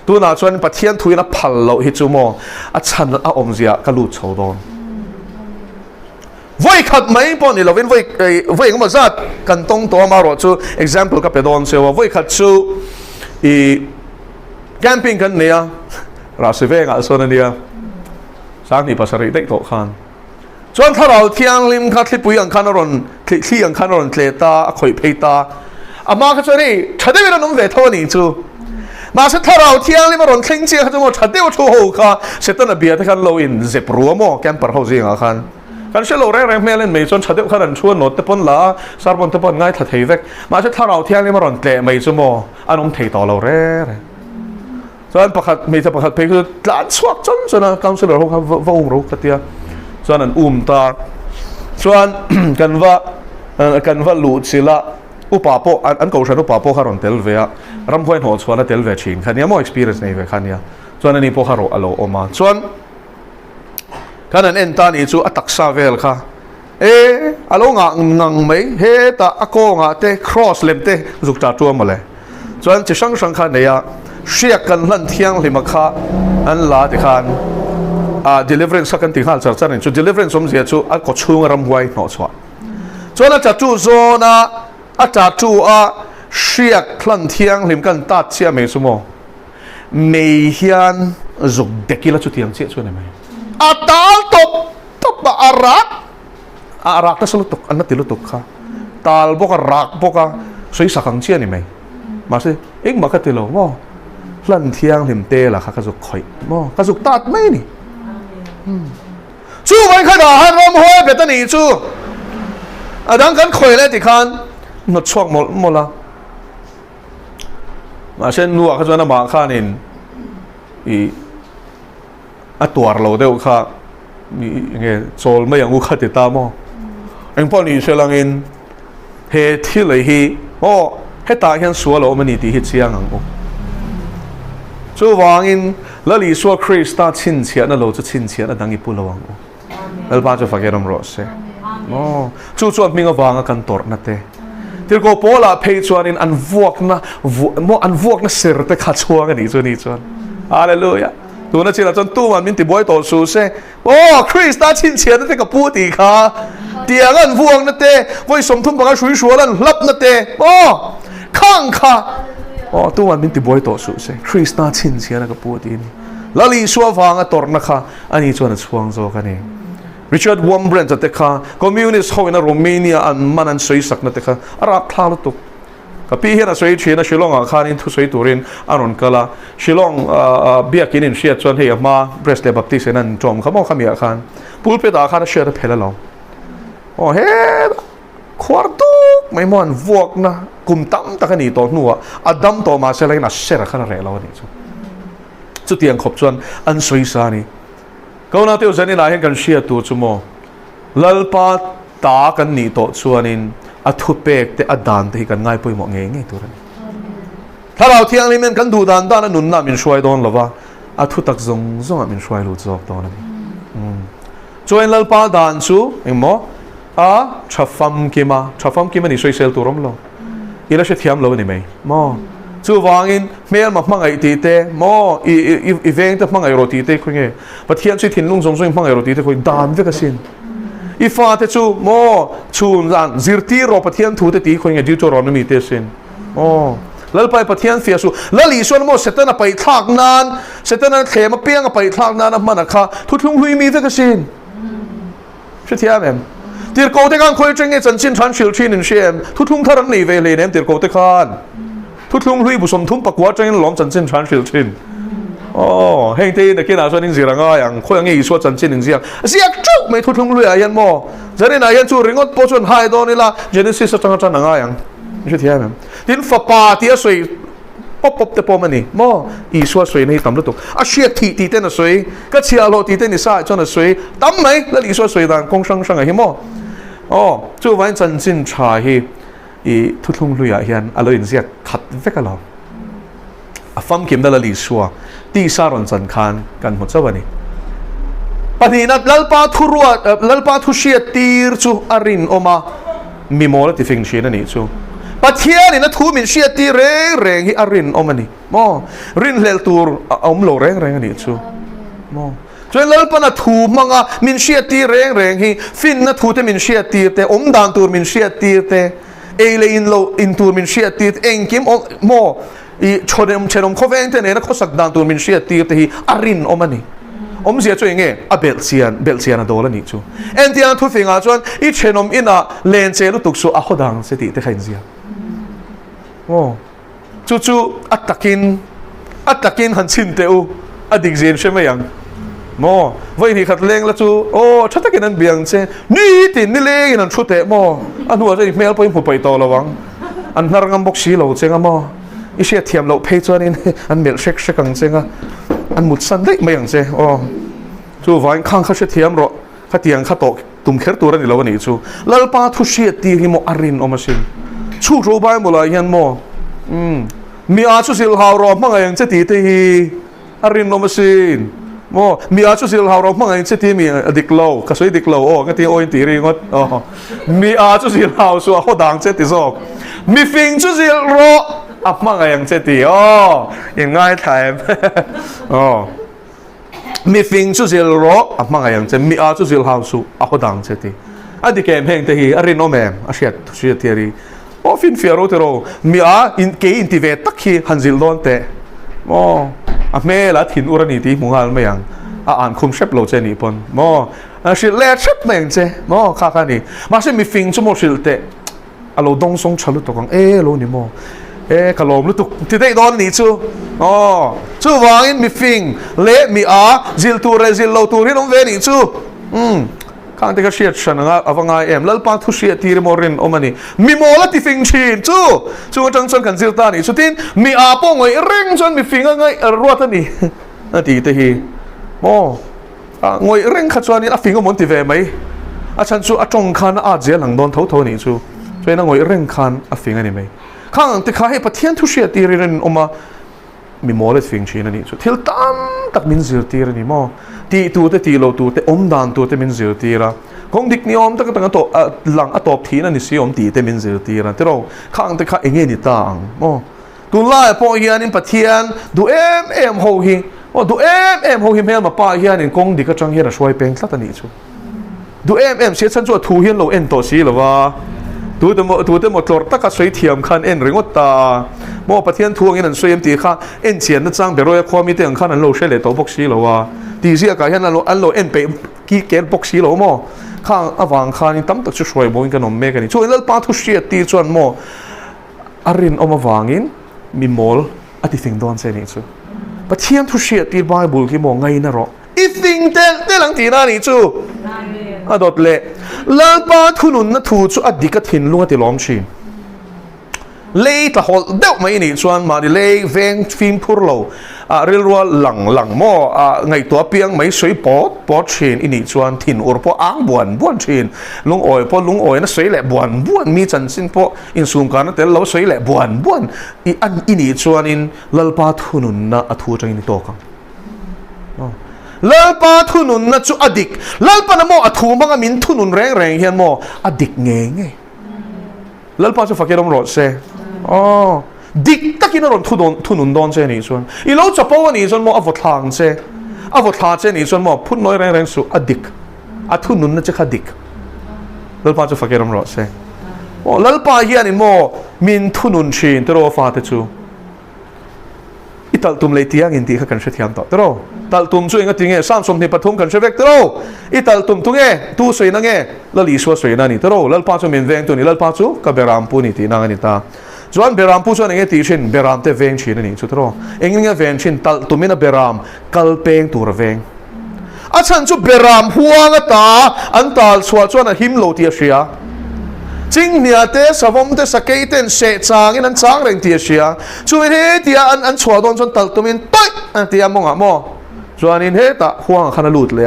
ตัวน่าส่วนปะเทียนทุยนะพัลเราฮิจู่โมอัชันอมเสียกะลุดชาวดอนวัยขัดไม่ปนนี่เราเป็นวัยก็มาซัดกันตรงตัวมาหรอจู่ example กับเปดอนเสียว่าวัยขัดจู่แคมปิ้งกันเนี่ยราศีเวงอ่ะส่วนนี้สร้างนี่ภาษาอังกฤษโตขันส่วนถ้าเราเที่ยงริมขัดที่ปุยอังคารอนที่อังคารอนเทตาคอยเพตาอามาก็จะนี่ชัดเจนว่าน้องเวทเท่านี้จู่มาสักถ้าเราเที่ยงริมรอนทิ้งเจ้าเขาจะมาชัดเจนว่าชั่วโมงค่ะเสร็จตั้งแต่เบียร์ที่ขันเราอินเจ็บรัวมั่วแกมเปิดเขาจริงอ่ะขันกันเชื่อเราแรงไม่เล่นไม่จนชัดเจนขนาดชวนโน้ตเตปนละสารบนเตปนง่ายถัดเทเวกมาสักถ้าเราเที่ยงริมรอนเตะไม่ชั่วโมงอันน้องเทต่อเราแรงส่วนประคัดไม่จะประคัดเพคือหลานสวักจนส่วนการเสนอเขาว่าองรู้กันเดียส่วนนั้นตาส่วนกันว่าหลุดสิละอุปาโปอันเก่าฉันอุปาโปฮารอนเทลเวียรำพวยหัวส่วนนั้นเทลเวียชินขันนี้มั่ว experience ในเวขันนี้ส่วนนั้นนี่พวกฮารุอโลอมาส่วนขันนั้นเอ็นตานี่จู่อัตักซาเวลค่ะอโลงังไม่เฮตาอโกงะเต cross เล็มเตจุกจ่าตัวมาเลยส่วนจะช่างขันนี้เชียกันลั่นเที่ยงลิมค่ะอันลาติขันdeliverance สักกันติขันจัดจันนี่จู่ deliverance สมเสียจู่อันก็ช่วงรำพวยหนอสวะส่วนนั้นจะจู่โซนะอาจารย์จู่เชียกลั่นเที่ยงลิมกันตัดเสียไม่สมองไม่เห็นจุกเด็กกี่ละจู่เที่ยงเสียส่วนไหนไหมตาลตบอารักนั่นสลุตกอันนั้นติลุตกค่ะตาลบอกรักบอกสวยสักขังเชียนี่ไหมมาสิเอ็งมาคัดติโลว่าลั่นเที่ยงลิมเตะล่ะค่ะกระจุกข่อยว่ากระจุกตัดไม่นี่จู่ไปขนาดรำหัวเบตันนี่จู่ดังกันข่อยเลยที่คันนดช่วงหมดละมาเช่นนัวเขาจะน่ามาข้านินตัวเราเดียวค่ะมีไงโซลไม่ยังกูขัดติดตามมั้งเอ็งพอนี่เชลังอินเฮที่เลยฮีให้ตาเห็นสัวเรามันนี่ตีฮิตเสียงอังกูจู่วางอินแล้วลีสัวคริสต์ตาชินเชียนั่นเราจะชินเชียนั่นดังอีปุ่นเราวังกูแล้วป้าจะฟังกันรอเซ่จู่ส่วนมีงวางกันตอร์นั่นเต้ที่กูโพล่าเพย์ชวนอินอันวอกนะเสือเตะขัดชัวกันนี่ชวนฮาเลลูยาตัวนั้นเชื่อจนตู้มันมินติบอยต่อสู้เซ่คริสต์ตาชินเชียนั่นเต้กับผู้ตีขาเตียกันวอกนั่นเต้ไว้สมทุนบังคับช่วยนั่นรับนั่นเต้ข้างขาตัวมันมินติบอยต่อสู้เซ่คริสต์ตาชินเชียนั่นกับผู้ตีนี่แล้วลีชัวฟังตอร์นะคะอันนี้ชวนช่วงโซกันเองRichard Wurmbrand จะเตะค่ะคอมมิวนิสต์เขาในโรมาเนียอันมันสวยสักนั่นเตะค่ะอาราบพลาลุตุกกับพี่เห็นสวยเชียนะชิลองข้านินทุสวยตัวรินอารอนกะลาชิลองเบียกินินเชียจวนเฮียมาเบรสเลบัพติสนันจอมเขาบอกขมีอาคารพูดไปตาข้าเชียร์เพลแล้วเฮ้ควาร์ตุกไม่มันวอกนะกุมตั้มตะกันนี่ตัวหนัวอดัมตัวมาเสร็จแล้วนะเชียร์ข้าเร่เราเนี่ยจุดเตียงขบจวนอันสวยสานี่ก็น่าเที่ยวเจนี่นายเห็นกันเชียร์ตัวชั่วโมงลัลปาตากันนี่โตชวนินอัทุเปกแต่อดันที่กันง่ายไปหมดเงี้ยตัวนั้นถ้าเราเที่ยงนี้มันกันดูดันนั้นนุ่นน่ามินช่วยโดนหรอวะอัทุตักซงมินช่วยรู้จักตัวนั้นช่วยลัลปาดันชูเอ็มโมชัฟฟัมกิมานี่ช่วยเซลตัวรำเราอีละเชื่อเทียมเราเนี่ยไหมโม ชูวางอินเมื่อมามั่งไอตีเตโมอีเวงแต่มั่งไอโรตีเตคุยไงปะเทียนช่วยถิ่นลุงสงสงมั่งไอโรตีเตคุยดานเวกสินอีฟ้าเตชูโมชูนจันซิรตีโรปะเทียนทูเตตีคุยไงดิวโจรอนมีเตสินโอ้แล้วไปปะเทียนเฟียสูแล้วลีส่วนโมเสตนะไปทักนานเสตนะเขมาเปียงไปทักนานมันนะคะทุกทุ่งลุยมีเวกสินใช่ที่อะไรตีร์โกเตกันคุยจังเงจันชินชันชิลชินเชียมทุกทุ่งทารันนี่เวลีเนมตีร์โกเตกันทุกทุ่งลุยบุษมทุ่งปักวัดจังหลอมจันชินชันชิลชินโอ้เฮงตีนักกินอาส่วนนี้สิรังอ่ะอย่างคุยอย่างนี้ส่วนจันชินหนึ่งเสียงเสียจุกไม่ทุกทุ่งลุยอายันโมจะได้นายันจูริงอดโพชวนไฮโดนี่ละเจเนซิสจังจันหนังอ่ะอย่างใช่ที่อะไรทีนฟ้าป่าที่สวยป๊อปเตปอมันนี่โมอีส่วนสวยนี่ตำรวจตุกอาเชียทีเต้นสวยก็เชียร์โลทีเต้นนี่สายจนสวยตั้มไหมแล้วอีส่วนสวยดังกงช่างไงโมโอ้จู่วันจันทร์ชาฮีอีทุกทุ่งลุยอ่ะเฮียนอร่อยเสียขัดเวกลอฟังเข็มดาลลีชัวตีสารอนจันคานกันหมดสักวันนี้ปนีนัดลัลปาทุรัวลัลปาทุเชียตีร์จูอารินออกมามีโมลติฟิงชีนั่นนี่จูปัจเจียนี่นัดทูมินเชียตีเร่งฮีอารินออกมานี่โมรินเลลตูร์เอามโลเร่งนี่จูโมจนลัลปานัดทูมังอ่ะมินเชียตีเร่งฮีฟินนัดทูเตมินเชียตีเตอมดานตูร์มินเชียตีเตเอเลอินโลอินตูร์มินเชียตีเองกิมโมอีชนมเชนมเขาเองเท่านี้นะเขาสักดานตัวมินเชียตีแต่ฮีอารินอมันนี่เสียช่วยไงเบลเซียนโดนแล้วนี่จูเอ็นที่อันทุกสิ่งอ่ะจนอีเชนมอินะเลนเซลุตุกสูอ่ะเขาดังเสียตีแต่ใครเสียโอ้จู่อัตตะกินหันชินเตอูอดีตเจียนใช่ไหมยังโมวันนี้ขัดเล้งแล้วจู่โอ้ชัดตะกินนั้นเบียงเซนี่ตินนี่เล้งนั่นชุดเตะโมอันหัวใจเมลไปผู้ไปโตระวังอันนารงัมบกชีเหลาเจงอ่ะโมอีเชียเทียมเราเพย์จวนนี่อันเมลเช็คกังเจงอ่ะอันมุดสันได้ไม่ยังเจโอ้จู่วันข้างข้าเชียเทียมรอข้าเตียงข้าโตตุ่มเขรตัวนี่แล้ววันนี้จู่แล้วป้าทุเชียตีหิโมอารินอมาชินจู่รู้บ้างบ่เลยยันโมมีอาชุสิลฮาวรอมั่งยังเจตีตีอารินอมาชินโมมีอาชุสิลฮาวรอมั่งยังเจตีมีดิกโลก็สวยดิกโลโอ้งั้นตีโอ้ยตีริงดอ๋อมีอาชุสิลฮาวสัวเขาดังเจติโซมีฟิงชุสิลรออับมั่งยังเจตีอ๋อยังง่ายแถมอ๋อมีฟิงชุสิลรออับมั่งยังเจมีอาชุสิลฮาวสัวเขาดังเจตีอันที่เกมเฮงตีอารินอแมมอาเชียทุเชียตีรีโอ้ฟินเฟียโรเตโรมีอาอินเกอินทิเวตักฮีฮันซิลโดนเตโอ้อะเมล่ะถิ่นอุรนิตีมุงาลไม่ยังอ่านคุมเชฟโลเจนี่ปนโมชิเลเชฟไม่ยังเจโมข้ากันนี่มาเช่มีฟิงชั่วโมงชิลเตอะโลดงซงชัลุตุกังโลนี่โมขลมลุตุกที่ได้โดนนี่ชูอ๋อชูวางอินมีฟิงเลมีอาซิลตูเรซิลโลตูนี่น้องเวนี่ชูข้างที่เขาเชียร์ฉันนะอวังไอแล้วปาทุเชียร์ทีริมอรินอมันนี่มีโมลติฟิงชินชูจังสันกันซิลตานี่สุดที่มีอาปงไอเร่งจนมีฟิงไงรัวตันนี่ตีเตฮีโมงอยเร่งขัดจวนนี่ฟิงก็มันติเวไหมอาจารย์ชูจงคันอาเจียหลังโดนเท่านี่ชูช่วยนั่งงอยเร่งคันฟิงอันนี้ไหมข้างที่เขาให้ปะเทียนทุเชียร์ทีรินอมามีโมลติฟิงชินนี่ชูทิลตันตักมินซิลทีรินี่โมตีตัวตีโลตัวแต่ดานตัวแต่มินเซลตีระคงดิกนิอมตั้งแต่ตัวหลังตบทีนั่นนี่สิอมตีแต่มินเซลตีระแต่เราข้างแต่ข้าเองนี่ต่างโอ้ตัวไล่พอเฮียนินปะเทียนดูโฮฮิโอ้ดูโฮฮิเมลมาป้าเฮียนินคงดิกจังเฮียน่ะช่วยเป็นสักตันนี่ชูดูเสียฉันชัวทูเฮียนโลตัวสีหรือว่าตัวแต่หมดตัวตั้งแต่สวยเทียมคันริงวัตตาโมปะเทียนทวงยันสวยตีข้าเฉียนนั่นจังเบรอยความมีเตียงข้านั่นโลเชลเลตัวพวกสีหรือว่าดีเสียกันยันอันโลไปกี่เกณฑ์พวกสีหรือว่าข้างอวังข้านี่ตั้มตักจะช่วยโมอินกันนมเมกันนี่ช่วยแล้วปาทุเชียตีจวนโมอารินอมาวางอินมีโมลอธิฟิงดอนเซนิจูปะเทียนทุเชียตีไบเบิลกี่โมไงนะรออีฟิงเตหลังตีน่านี่จูอดดเละแล้วปาทุนุนนัทูจูอดีกถิ่นลุงติล้อมชีเลยตะหอเด็กไม่นี่ชวนมาดิเลยเวงฟิล์มพูดเราเรียกว่าหลังหม้อไงตัวเปียงไม่สวยปอดเชนอินี่ชวนถิ่นอุรพออ้างบวนเชนลุงอ้อยนั่นสวยแหละบวนมีจันสินพออินสูงกันนั่นแต่เราสวยแหละบวนอินี่ชวนอินลลปาทุนุนนะทูจังอินโตกันลลปาทุนุนนะจูอดิกลลปานโมทูมังมินทุนุนแรงเฮียนโมอดิกเงยลลปาจูฟักเกอร์มรถเซอ๋อ ดิกตะกินอารมณ์ทุนดอนเจนี่ส่วนอีโลจะป้อนนี่ส่วนมออวทางเจอวทางเจนี่ส่วนมอพุ่นน้อยแรงสุอดิกทุนนั่นจะขดิกแล้วป้าจะฟังกันรำรอเซโอ้แล้วป้าเฮียนี่มอมินทุนชินตรอฟาเตจูอิตัลตุมเลยที่ยังอินดีเขากันเสียทียมต่อตรอตัลตุมช่วยกันทิ้งสามสมที่ปฐมกันเสียเวกตรออิตัลตุมทุ่งตู้สวยนั่งแล้วลีสัวสวยนั่นนี่ตรอแล้วป้าจะมินเวงตัวนี้แล้วป้าจะกับเบรามปูนี่ที่นั่งนี่ตาจวนเบรามผู้ชายเนี่ยตีชินเบรามเตเวงชินนี่สุดท้ายเองเนี่ยเวงชินตัลตุมินะเบรามกัลเปงตัวเวงอาจารย์จุเบรามหัวงตาอันตัลสวดจวนหิมโลตีเชียจริงเนี่ยเตสวมเตสเกตเตนเสจางอินันจางเร่งตีเชียจวนเฮตีอันสวดจนตัลตุมินต้อยอันตีมองอ่ะมอจวนอินเฮตาหัวงขนาดลุดเลย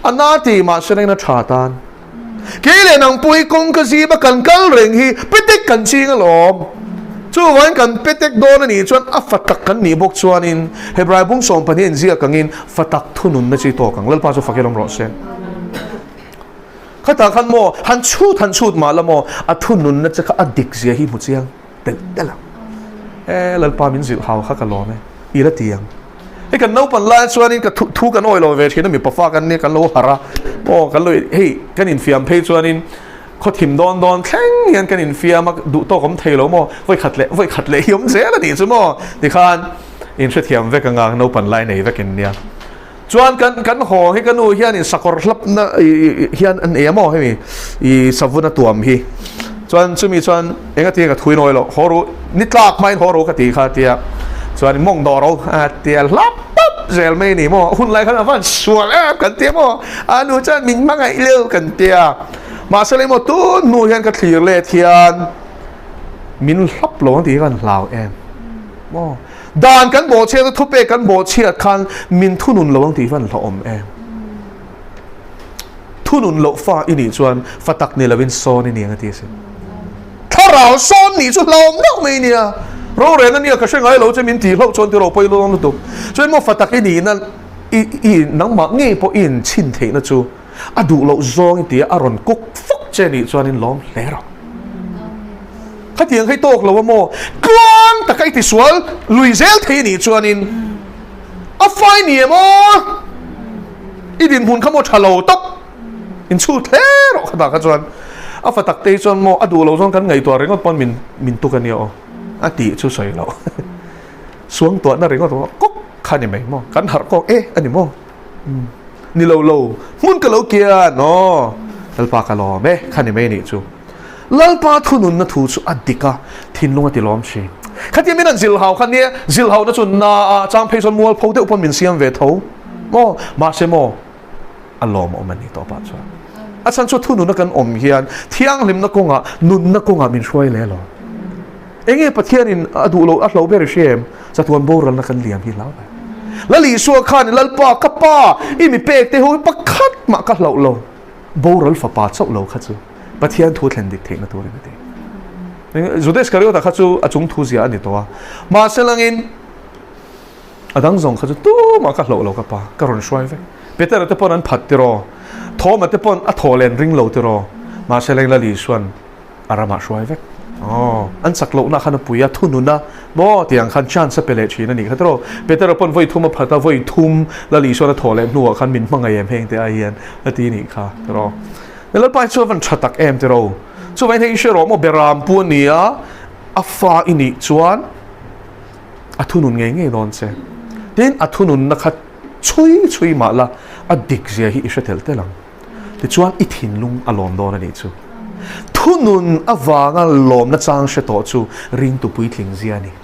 อันนาตีมาเสนงนัชชาตานเกลียนังปุยกงกษีบกันกัลเร่งฮีเป็ดกันชิงอลอมจู่วันกันเป็ดโดนนี่จวนอัฟตักกันนี่บกชวนินเฮบรายบุ้งส่งพันธุ์เซียกังอินฟัตักทุนุนนั่นจีโตกังเล่นป้าจะฟักยังรอเซนข้าตาขันโมหันชูดมาละโมอัทุนุนนั่นจะข้าอดิกเสียฮีมุเซียงเด็ดละเล่นป้ามินสิเขาข้ากันรอไหมอีละเตียงไอ้กันน้าปันลายชวนินกับทุกันโอยโลเวชนั่นมีปะฟ้ากันเนี่ยกันโลหระโอ้กันเลยเฮ้ยกันอินฟิอัมเพย์ชวนินเขาถิ่มดอนแข็งยันกันอินฟิอามาดูโตผมเทโลโมไว้ขัดเละยมเสียละนี่ใช่ไหมดิคันอินเสียมเวกันงานน้าปันลายในเวกันเนี่ยจวนกันห่อให้กันนู่นเฮียนี่สักคนรับนะเฮียนอันเอ๋มอให้มีอีสับวุนตัวมีจวนซึ่งมีจวนเองก็ตีกับทุยน้อยหรอกฮอรูนิดลากไม่ฮอรูก็ตีข้าเตียจวนมองดอเราเตียลับปั๊บเซลไม่นี่มั่วหุ่นไรขนาดนั้นสวยแล้วกันเตียมั่วอันนู้นจะมินมั่งไงเลี้ยวกันเตียมาเสลมตูนู่นยันก็ถือเลทียนมินลับหลงตีกันลาวเอ็มมั่วด่านกันโบเชียทุบเปกันโบเชียคันมินทุนุนระวังตีฟันละอมเอ็มทุนุนโลฟ้าอินี่ชวนฟัตักเนลวินโซนี่เนี่ยกันทีสิถ้าเราโซนนี่ชวนเราไม่เนี่ยเราเรียนนั่นเนี่ยก็ใช่ไงเราจะมินตีเราชวนที่เราไปเราต้องตุกชวนมั่วฟัตักอินี่นั่นอีนังมักงี้พออินชินเทนะจูอดูเราจงตีอารอนกุกฟุกเจนี่ชวนนินล้อมเลระข้าเถียงให้โตกเราว่าโมกลางตะไคร้ที่สวนลุยเซลเทนี่ชวนนินอัฟไฟนี่โมอีดินหุ่นขโมยชะโลตบอินชูเทโรขนาดกันชวนอัฟตักเตชวนโมอดูเราจงกันไงตัวเรื่องก็ปนมินตุกันเนี่ยอ๋อตีชูสวยเราสวงตัวนั่นเรื่องก็ตัวกุ๊กขันยังไงโมกันหักก็อันนี้โมนี่เรามุ่งกับเราเกียร์เนาะลัลปากะลอเบ้ขันนี่ไม่นี่จูลัลปาทุนุนนัทูจูอดิกะทินลงมาติล้อมชีขันที่ไม่นั่นซิลฮาวขันนี้ซิลฮาวนั่นจูน่าจางเพย์ชนมัวพอเตอุปนมินเซียมเวทเอาโมมาเชโมอัลลอฮ์มันนี่ต่อไปจ้ะอาจารย์จูทุนุนนักกันอมเฮียนเที่ยงลิมนักกงะนุนนักกงะมินช่วยเลยหรอเองประเทศนี้ดูเราเบริเชมจะทวนโบราณนักกันเลี้ยงพี่แล้วแล้วลีสัวขันลัลปากะป้าอีมีเปกเตหูปักขัดมากัดเราโบราณฝาปาเจ้าเราขัดจูประเทศทูตแลนดิกเทนตัวนี้จุดเด็ดสกัดว่าขัดจูอาจุงทูเสียอันนี้ตัวมาเสลังอินอดังซงขัดจูตู้มากัดเรากะป้ากระรอนช่วยเว้เปเตอร์เตปอนนั้นผัดติรอทอมาเตปอนอัทโอเลนริงเราติรอมาเสลังละลีส่วนอารามาช่วยเว้อันสักโลน่ะขันปุยทุนุนนะบ่ที่ยังขันชันสเปเลชีนั่นนี่ครับตัวเปเตอร์ปนไว้ทุ่มมาพัดไว้ทุ่มแล้วลีส่วนถอเลมนัวขันมินมังไงเอ็มเพลงแต่ไอเฮียนแล้วทีนี้ค่ะตัวแล้วไปช่วยวันชัดตักเอ็มตัวช่วยให้เชื่อว่าโมเบรามปูนียอัฟฟ้าอินิชวนอัทุนุนไงโดนเซเด่นอัทุนุนนะครับช่วยมาละอดิกเสียฮิอิชเทลเตลังแต่ชวนอิทินลุงอารมณ์โดนนี่ชูทุนุนอวางลมนัดจางเชตอจูริงตุปุยทิ้งเสียนี่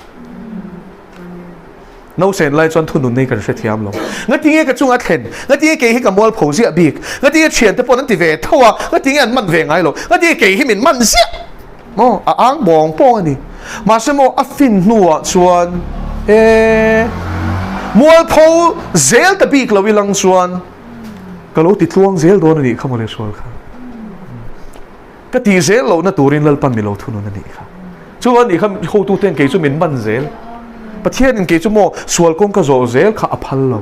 น้าเซนไล่จนทุนุนในกันเสียมลงงั้นที่งี้ก็จุงอัดเห็นงั้นที่งี้เกี่ยกับมอลโพเสียบีกงั้นที่งี้เฉียนแต่ปนนั้นติเวทว่างั้นที่งี้มันเวงไงหรอกงั้นที่งี้เกี่ยให้มันเสียโม่อ้างบองป้องนี่มาเสมออัฟฟินนัวชวนมอลโพเซลตบีกเราวิลังชวนก็เราติดลวงเซลโดนนี่ขโมยชวนค่ะก็ตีเซลเราหน้าตัวรินลัลปันมีเราทุนนั่นนี่ค่ะช่วงนี้เขาเขาตัวเต็งเกี่ยวกับมินบันเซลประเทศนึงเกี่ยวกับโมสวลกงกับโซเซลข้าอภัลเรา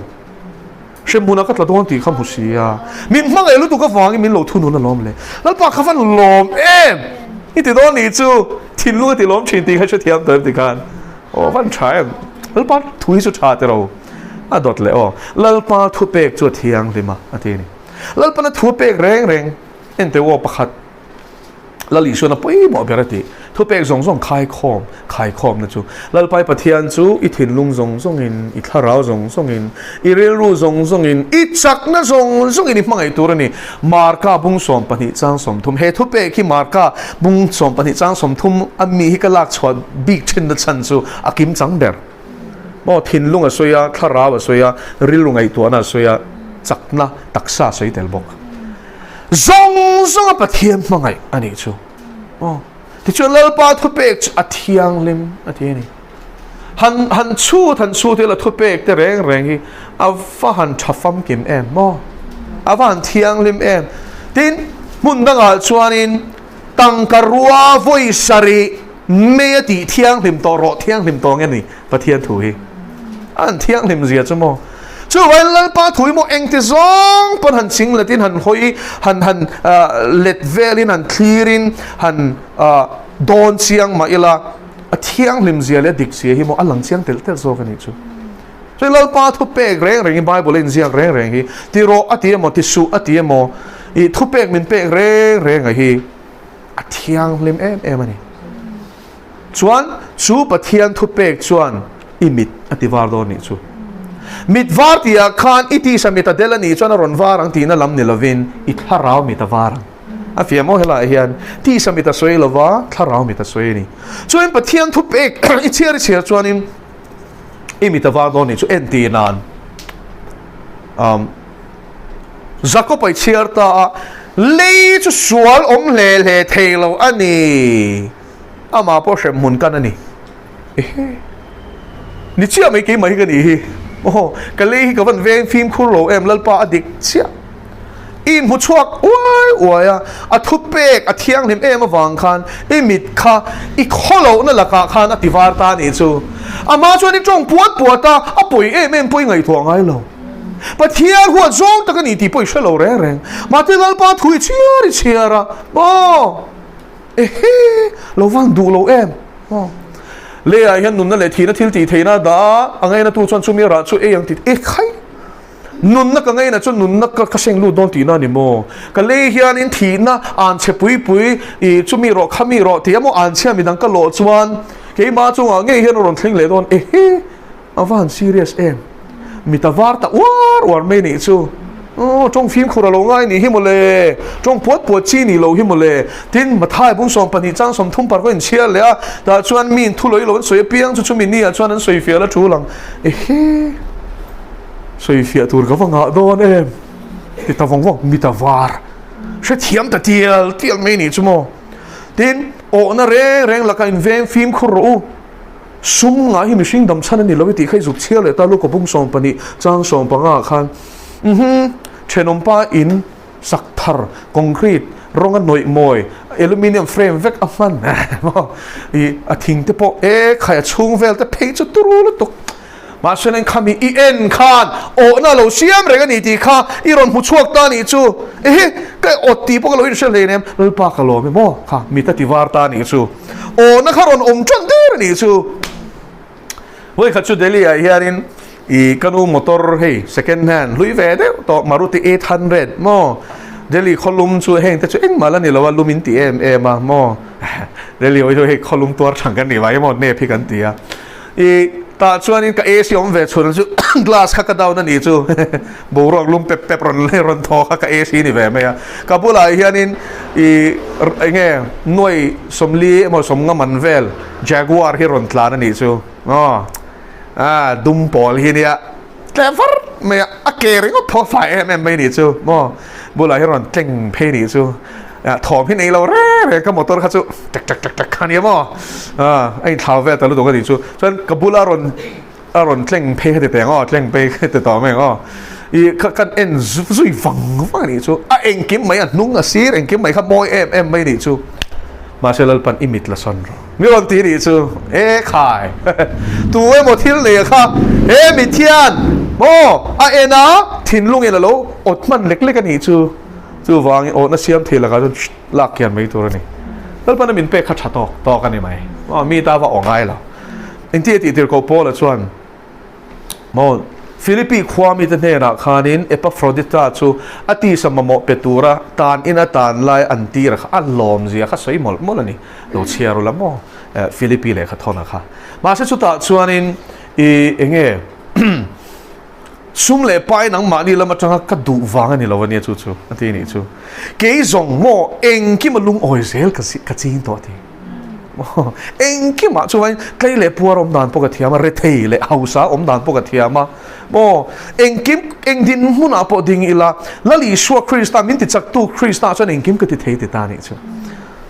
เชื่อมุนักก็ตะวันตีข้ามหุสียามินมั่งไอ้รู้ตัวก็ฟังมินเราทุนนั่นล้อมเลยแล้วปากเขาฟันล้อมนี่ติดโดนนี่จู่ทิ้งลูกติดล้อมชินตีเขาช่วยเทียมเติมติดกัน โอ้วันใช้เล่าป้าถุยสุดท้ายเราดอดเลยเล่าป้าทุเปกจุดเทียงเลยมาทีนี้เล่าป้าทุเปกแรงเอ็นเตว่าประคัดเล่าหลีชวนไปบอกเบรติทุเปกส่งขายคอมนะจูเล่าไปปะเทียนจูอิถินลุงส่งอินอิทาราวส่งอินอิเรลูส่งอินอิจักนะส่งอินมังไอตัวนี้มาร์กาบุงสมปนิจังสมทุมเฮทุเปกที่มาร์กาบุงสมปนิจังสมทุมอามีฮิกลักชวดบิ๊กเชนนัชันจูอากิมจังเดอร์บ่ทินลุงสวยทาราวสวยริลุงไอตัวน่ะสวยจักนะตักษาสวยเตลบอกส่งปะเทียนมังไงอันนี้จูที่ชวนเล่าป้าทุเปกอัฐียงลิมอัฐีนี่หันชูที่เราทุเปกแต่แรงที่อาฟ้าหันทับฟัมกิมอาฟ้าหันเทียงลิมทินมุนดังอาชวนินตังกรัววุยสรีเมียตีเทียงลิมโตรอเทียงลิมโตงั้นนี่ปะเทียนถุยอันเทียงลิมเสียจังช่วยเล่าป้าถุยโมเองที่สองปนหันสิงละทินหันหอยหันเล็ดเวลินหันคลีรินหันโดนเสียงมาอีละเที่ยงลิมเสียและดิกเสียฮิโมอัลลังเสียงเตลโซกันนี่ช่วยเล่าป้าทุเปกแรงที่ไบเบิลเล่นเสียงแรงที่ที่รออัติยโมที่สูอัติยโมอีทุเปกมินเปกแรงที่เที่ยงลิมมันนี่ชวนชูปะเทียนทุเปกชวนอิมิดอติวาร์โดนี่ชูมิดวาร์ที่อาคารอิติสมิตาเดลนี่ชวนรอนวารังที่นั่นลำนิลวินอิทาราวมิตาวารังอาฟิยาโมเฮลาเฮียนที่สมิตาสวยลวะทาราวมิตาสวยนี่ชวนปะเทียนทุเปกอิเชียร์ชวนอิมิตาวาร์โดนี่ชวนเอ็นตีนานจักก็ไปเชียร์ตาเลยจะสวลเล่เทโลอันนี้อามาพอเชมุนกันอันนี้นี่เชื่อไม่กี่ไม่กันนี่โอ้กันเลยกับวันเวงฟิล์มคูโรเอ็มลัลปาอดิกเชื่ออินหัวชวกโอ้ยอะทุเปกอะเทียงหิมมาวางคันอิมิดค่ะอีโคโลนั่นแหละค่ะคันอติวาร์ตานี่จูอามาชวนนี่จงปวดตาอะป่วยป่วยไงตัวไงเราปะเทียหัวจงตะกันนี่ที่ป่วยเชลล์แรงมาที่ลัลปาถุยเชียร์บ่เราฟังดูเราเลี้ยยันนุนนั่นแหละทีนั่นทิลตีเทน่าด่าอะไรนั่นตัวชวนชุมีราชยังติดใครนุนนักอะไรนั่นชวนนุนนักก็เชิงลูดโดนตีน่านี่โมก็เลี้ยยันทีน่าอ่านเชปุยชุมีรอขามีรอที่ยังโมอ่านเชื่อมีดังก็โหลดชวนเกี่ยมาจงอะไรยันรอนทิ้งเลยโดนอาวันซีเรียสมีตาวาร์ตวาร์ไม่นี่ชูจงฟิล์มคุระลงไงนี่ฮิโมเลจงปวดชีนี่โลฮิโมเลทินมาท้ายบุ้งสมปนิจังสมทุ่มปากก็เห็นเชียร์เลยแต่ชวนมีนทุลอยโลนสวยเปียงชวนมีนี่ชวนนั้นสวยเฟียแล้วชูหลังสวยเฟียตัวก็ฟังหาโดนที่ตาฟังมีตาวาร์ใช้เทียมแต่เทียลไม่นี่ชั่วโมงทินโอ้น่าแรงละกันเวงฟิล์มคุระซุ่มง่ายฮิมิชิงดำชันนี่เราวิธีใครสุดเชียร์เลยตาลูกกับบุ้งสมปนิจังสมปังอาคันเชนอมป้าอินสักทาร์คอนกรีตรองกันหน่อยมวยอลูมิเนียมเฟรมเวกอัฟมันอาทิ้งเตปขายชุ่งเวลแต่เพย์จะตุรุลุตุกมาเช่นนั้นขามีคานโอ้น่าเราเชื่อมเรื่องนี้ที่ข้าอีรอนผู้ช่วยตานี่จูก็อดตีพวกเราอินเชลเลยเนี่ยเราปากกะโลไม่บ่ค่ะมีแต่ที่วาร์ตานี่จูโอ้นักข่าวรอนจันเดอร์นี่จูเว้ยขัดชุดเดลี่เฮียรินkanu motor second hand lui vede to Maruti 800 mo deli kolum chu heng te chu eng mala ni lawa lumin ti ma mo deli oi he kolum tor thang kan ni wai mo ne phi kan tia ta chuan in ka AC om ve chun chu glass kha ka down na ni chu borok lum pep ron le ron tho kha ka AC ni ve me ya ka bula hianin nge noi somli mo som nga manvel Jaguar hi ron tla na ni chuดุมปอลที่เนี่ยแต่ฟาร์ไม่อะเกริงก็พอไฟไม่นี่จูมั่วบุหรี่ให้รอนเก่งเพนี่จูถอมที่ไหนเราเร่ก็มอเตอร์เขาจูจักคันนี้มั่วไอ้ท้าวเวทแต่รู้ตัวก็ดีจูฉะนั้นกับบุหรี่รอนเก่งเพแต่แต่งเก่งเพแต่ต่อไม่อีกันเอ็นซุยฟังนี่จูเอ็งกิมไม่นุ่งซีเอ็งกิมไม่ขโมยไม่นี่จูมาเชลปันอิมิตละซอนมีวันที่นี่จูขายตัวหมดทิ้งเลยค่ะมีเทียนโมนะทิ้งลุงเอละโลอดมันเล็กๆกันนี่จูวางอดน่าเชื่อมทีละก็จนลักเขียนไม่ตัวนี่แล้วปันมินเป้ขัดต่อกันยังไงมีตาว่าออกง่ายหรอ in ti ti tir ko Paul chuan mo Philippi khwami te nera khanin Epaphroditus chu ati samamo petura tan in atan lai antir kha alom zia kha soi mol molani lo chiaru lamo Philippi le kha thona kha ma se chu ta chuanin I enge sum le pai nang ma ni lama tanga ka du wanga ni lawani chu chu ati ni chu ke zong mo eng ki malung oi zel ka chin to ti eng ki ma chuan kai le puar om dan po ka thiama re thei le hausa om dan po ka thiama mo eng din huna po ding ila lali shwa Krista min ti chak tu Krista chuan eng kim ka ti thei ti ta ni chu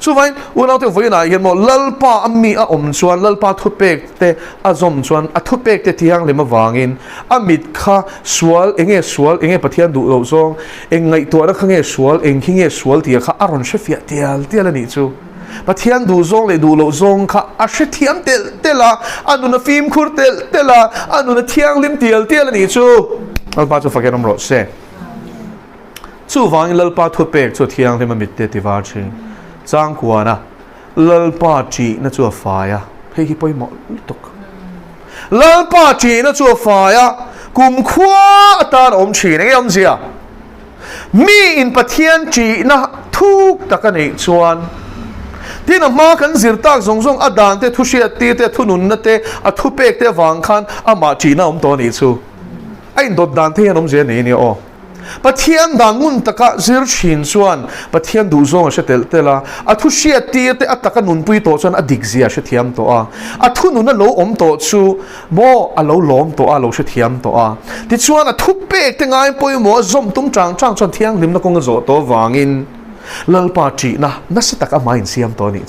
chu vain unau te voina hian mo lalpa ammi a om chuan lalpa thupek te azom chuan a thupek te thiang lema wangin amit kha sual enge pathian du lo zong engai to ra khange sual enghinge sual tia kha aron shefia tial ani chu pathian du zong le du lo zong kha a she thiam tela anuna fim khur tela anuna thiang lim tial ani chu lalpa chu fakenom ro se chu wangin lalpa thupek chu thiang lema mit te tiwar chi Zang kuana lalpa chi na chua faya hei hi poi mo tuk lalpa chi na chua faya kum khwa atan om chi ne om zia mi in pathian chi na thuk takani chuan tin ma kan zirtak zong adan te thu sia ti te thu nun na te a thu pek te wang khan ama chi na om to ni chu ai dot dan the om zia ni o Pathian dangun taka zir chin chuan pathian du zong a shetel tela a thu sia ti te ataka nun pui to chuan a dik zia she thiam to a thu nun a lo om to chu mo a lo lom to a lo she thiam to a ti chuan a thu pek te ngai poi mo zom tum chang chuan thiang lim na kong zo to wangin lalpa chi na se taka main siam to ni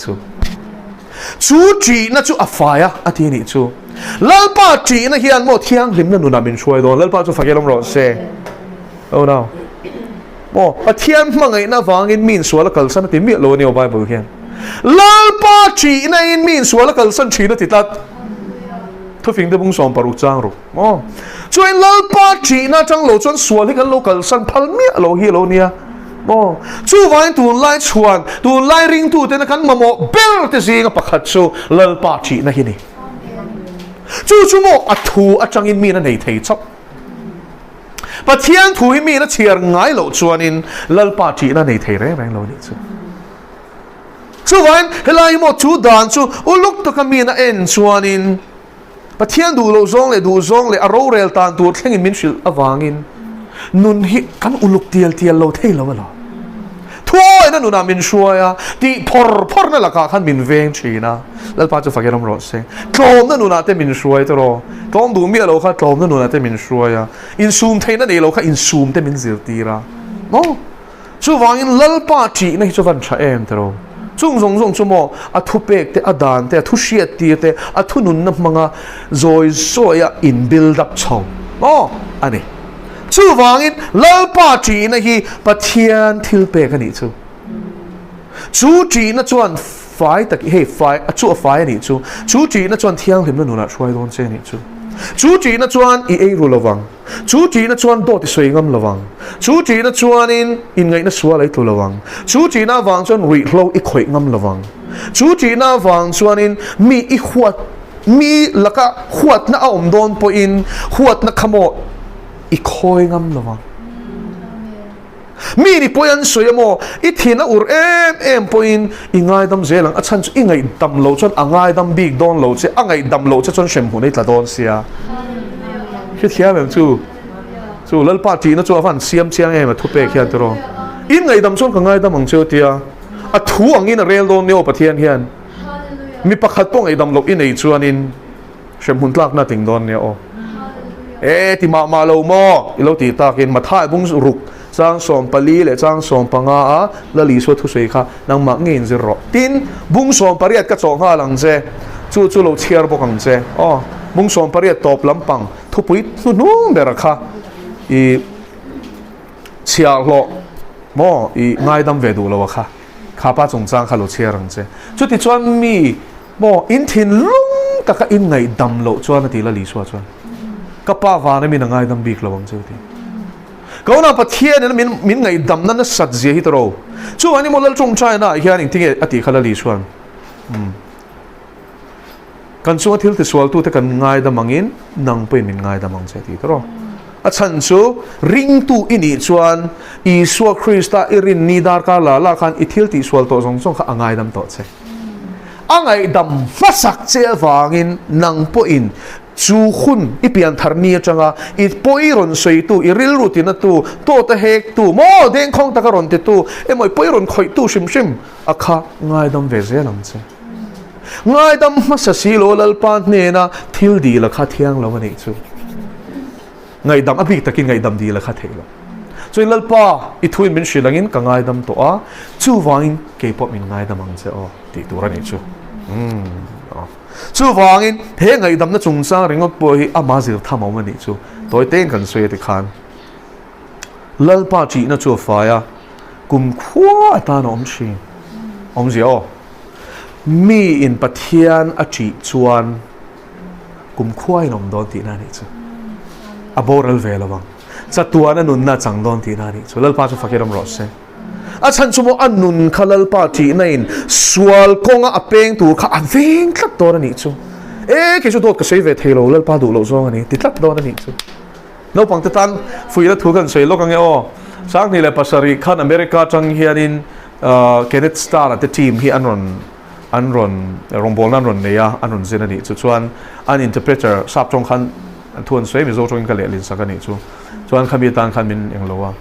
chu chi na chu a faya ati ni chu lalpa chi na hian mo thiang lim na nuna min shoi do lalpa chu fakelom ro se oh no mo pathian mangai na wangin min suala kalsan ti mi lo ni o Bible hian lalpa chi na in min suala kalsan chi na ti tat thu fing de bung som paru chang ro mo chuan lalpa chi na chang lo chuan sual hi kan lo kalsan phal mi lo hi lo nia mo chu wain tu lai chuan tu lai ring tu te na kan mamo bel te zinga pakhat chu lalpa chi na hi ni chu mo athu atang in mi na nei thei chop Pathian thu hi mi na chiar ngai lo chuanin lalpa chi na nei thei reng lo ni chu wain helai mo chu dan chu uluk to kami na en chuanin pathian du zong le aro rel tan tu thlengin min shil awangin nun hi kan uluk tial lo thei lo thoi na nuna min shuaya ti por na laka khan min veng china lalpa chu fakerom ro se tlom na nuna te min shuai to ro tlom du mi lo kha tlom na nuna te min shuaya in sum theina nei lo kha in sum te min zir tira no chu wangin lalpa chi na hi chu van tha em te ro chung zong chu mo a thu pek te adan te a thu shiat ti te a thu nun na manga zoi soya in build up chong oh ani chu wangin lalpa chi na hi pathian thil pe ka ni chu chi na chuan fai tak he fai a chu a fai ni chu chi na chuan thiang hlim na nuna shwai don che ni chu chi na chuan I ei ru lawang chu chi na chuan do ti soi ngam lawang chu chi na chuan in ngai na sual ai tu lawang chu chi na wang chuan ri hlo I khoi ngam lawang chu chi na wang chuan in mi I huat mi laka huat na om don po in huat na khamo I khoi ngam lawang mi ni poyan soyamo I thina ur em poin ingai dam zelang achan chu ingai dam lo chon angai dam big don lo che angai dam lo che chon shem hu nei tla don sia khi thia mem chu lalpa ti na chu avan siam chiang em thu pe khian tro ingai dam chon kangai dam ang chu tia a thu angin a rel don neo pathian hian mi pakhat pong ai dam lo in ei chuanin shem hun tlak na ting don neo ti ma lo mo ilo ti takin mathai bung ruk chang som pali le chang som panga a lali so thu sei kha nang ma ngin zero tin bung som pariat ka chong ha lang je chu lo chiar bo kang je bung som pariat top lampang thu pui nu bera kha I chia lo mo I ngai dam ve du lo kha pa chung chang kha lo chiar ang je chu ti chuan mi mo in thin lung ka in ngai dam lo chuan ti lali so chuan kapa wa na mi ngai dam bik lawang chu ti ko na pathian na min ngai dam na sat je hi tro chu ani molal chung chai na hian in tinge ati khala li chuan กันช่วงที่ติสวลตู้แต่กันง่ายดามังอินนังไปมินง่ายดามังเจติตรออาฉันชูริงตู้อินิชวนอิสวคริสต์อิรินนิดาร์กาลาลาคันอิทิลติสวลโตซงซงข้าง่ายดำโตเซง่ายดำฟัสักเจ้าฟังอินนังไปอินจูขุนอีเปียนทาร์นีจังอ่ะอีปอยรอนสวยตู้อีริลรูตินัตู้โตตะเฮกตู้โมเด้งของตะการอนติตู้มวยปอยรอนคอยตู้ชิมอาคาง่ายดำเวเซนังเซง่ายดำมาสัสิโลลลปานเนนะทิลดีละข้าเที่ยงแล้ววันนี้จูง่ายดำอภิตะกินง่ายดำดีละข้าเที่ยงแล้วจนลลปาอีทุยมินชิลังอินก็ง่ายดำตัวจูวางินเก็บปอมินง่ายดำมังเซอ๋อติตัวรันนี้จูชูฟังอินเฮงไงดำนั่งจงสร้างเรื่องป่วยอามาซิร์ทำเอามันนี่ชูตัวเต้นกันสวยติขันลลปาจีน่ะชูฟ้ากุมขวาตานอมชิอมเสียวมีอินปัทยานอจีชวนกุมขวานอมดอนตีนั่นนี่ชูอาโบรัลเวลวังจัตัวนั้นนุนน่าจังดอนตีนั่นนี่ชูลลปาชูฟักยรำรอสเซอาฉันสมมติอันนุนขลัลปาจีนั่นสวลคงอ่ะเป็นตัวข้าเวงทัดตัวนี่จูคิดว่าตัวก็ใช้เวทเฮโลลลปาดูโลซองนี่ติดทัดตัวนี่จูน้องปังตะตันฟุยละถูกกันใช้โลกังเงาสักนี่แหละภาษาริขันอเมริกาจังเฮียนินเกเนตสตาร์ละทีมที่อันรอนรองบอลนั่นรอนเนี่ยอันรอนเซนนี่จูชวนอันอินเตอร์เพรสเตอร์สับตรงขันทวนสวยมิโซตรงกันเลยลินสักนี่จูชวนขมีตันขันมินอย่างโลวะ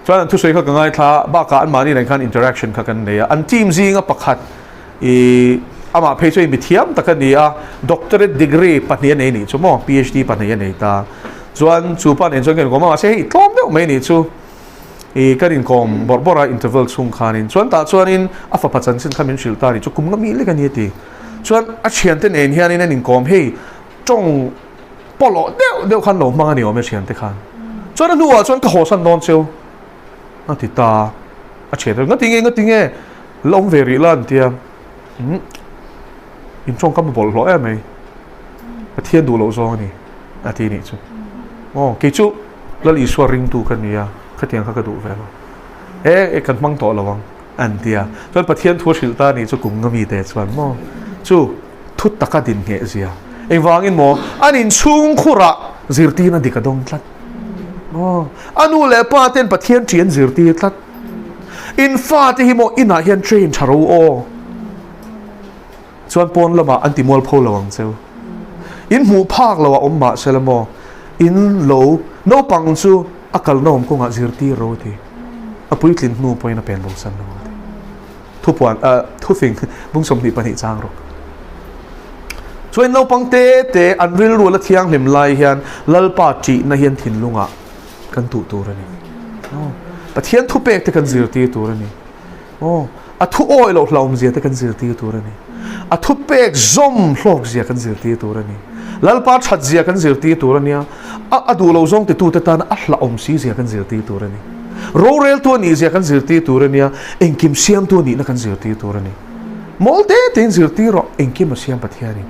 ฉะนั้นทุกสิ่งเขาก็ง่ายท่าบ้าการมานี่ในการอินเตอร์แอคชั่นกันเนี่ยอันทีมซิงก็ประคัดอามาเพย์ช่วยมิเทียมแต่กันเนี่ยด็อกเตอร์ดีกรีปัญญาเนี่ยนี่ชั่วโมง PhD ปัญญาเนี่ยตาส่วนชูปัญญาส่วนกันก็มาเสียทอมเดียวไม่นี่ชูกันอินคอมบอร์อินเทอร์เวลสุ่งขานินส่วนตาส่วนอินอาฟปัจจันสินคำมินชิลตานี่ชูกุมก็มีเล็กนี่ตีส่วนอาเชียนเตนเองเฮียนี่นั่นอินคอมเฮ้จงปลอดเดียวขันหลงมาเนี่ยไม่เชียนเตขันส่วนนั้นดูว่าส่วนก็หัวสันโดนเชียวน่าติดตาอาเฉดงั้นติงเงลงเวรีลันเตียอินช่องคำบอกร้อยไหมเทียนดูโลซองนี่อาทีนี้จูกิจูแล้วอีสวริงตูกันเนี่ยขัดยังขัดดูเวลกันมั่งต่อระวังอันเดียจนประเทียนทัวชิลตานี่จูกุมก็มีแต่ส่วนจูทุตตะกัดินเหี้ยเสียวางอินอันอินชุงขุระซิร์ตีนั่นดิกระดงทัดอันนู้นแหละป้าเต้นประเทียนเจียนซิร์ตีทัดอินฟ้าที่หิมอินหาเฮียนเทรนชารูโอส่วนปนละมาอันติมอลโพละวังเซลอินหมูภาคละว่าอมมาเซลโมอินโลโนปังซูอักลโนมคงอาซิร์ตีโรตีอปุยคลินนูปอยน่ะเป็นลงสันนะวันทุกวันทุกสิ่งบุ้งสมดีปนิจางรกส่วนโนปังเตอันริลรัวละเทียงหิมไลเฮียนลลปาจีน่ะเฮียนถิ่นลุงอ่ะกันตัวนี่แต่เทียนทุเปกแต่กันซิร์ตีตัวนี่ทุโอยเราเราเสียแต่กันซิร์ตีตัวนี่ทุเปกซอมโลกเสียกันซิร์ตีตัวนี่ลลปาชัดเสียกันซิร์ตีตัวนี่ดูเราซองติดตัวแต่ตาอัลละซีเสียกันซิร์ตีตัวนี่โรเรลตัวนี้เสียกันซิร์ตีตัวนี่เอ็งคิมเซียมตัวนี้นักกันซิร์ตีตัวนี่มอลเตนซิร์ตีรอเอ็งคิมมาเซียมปัทยานี่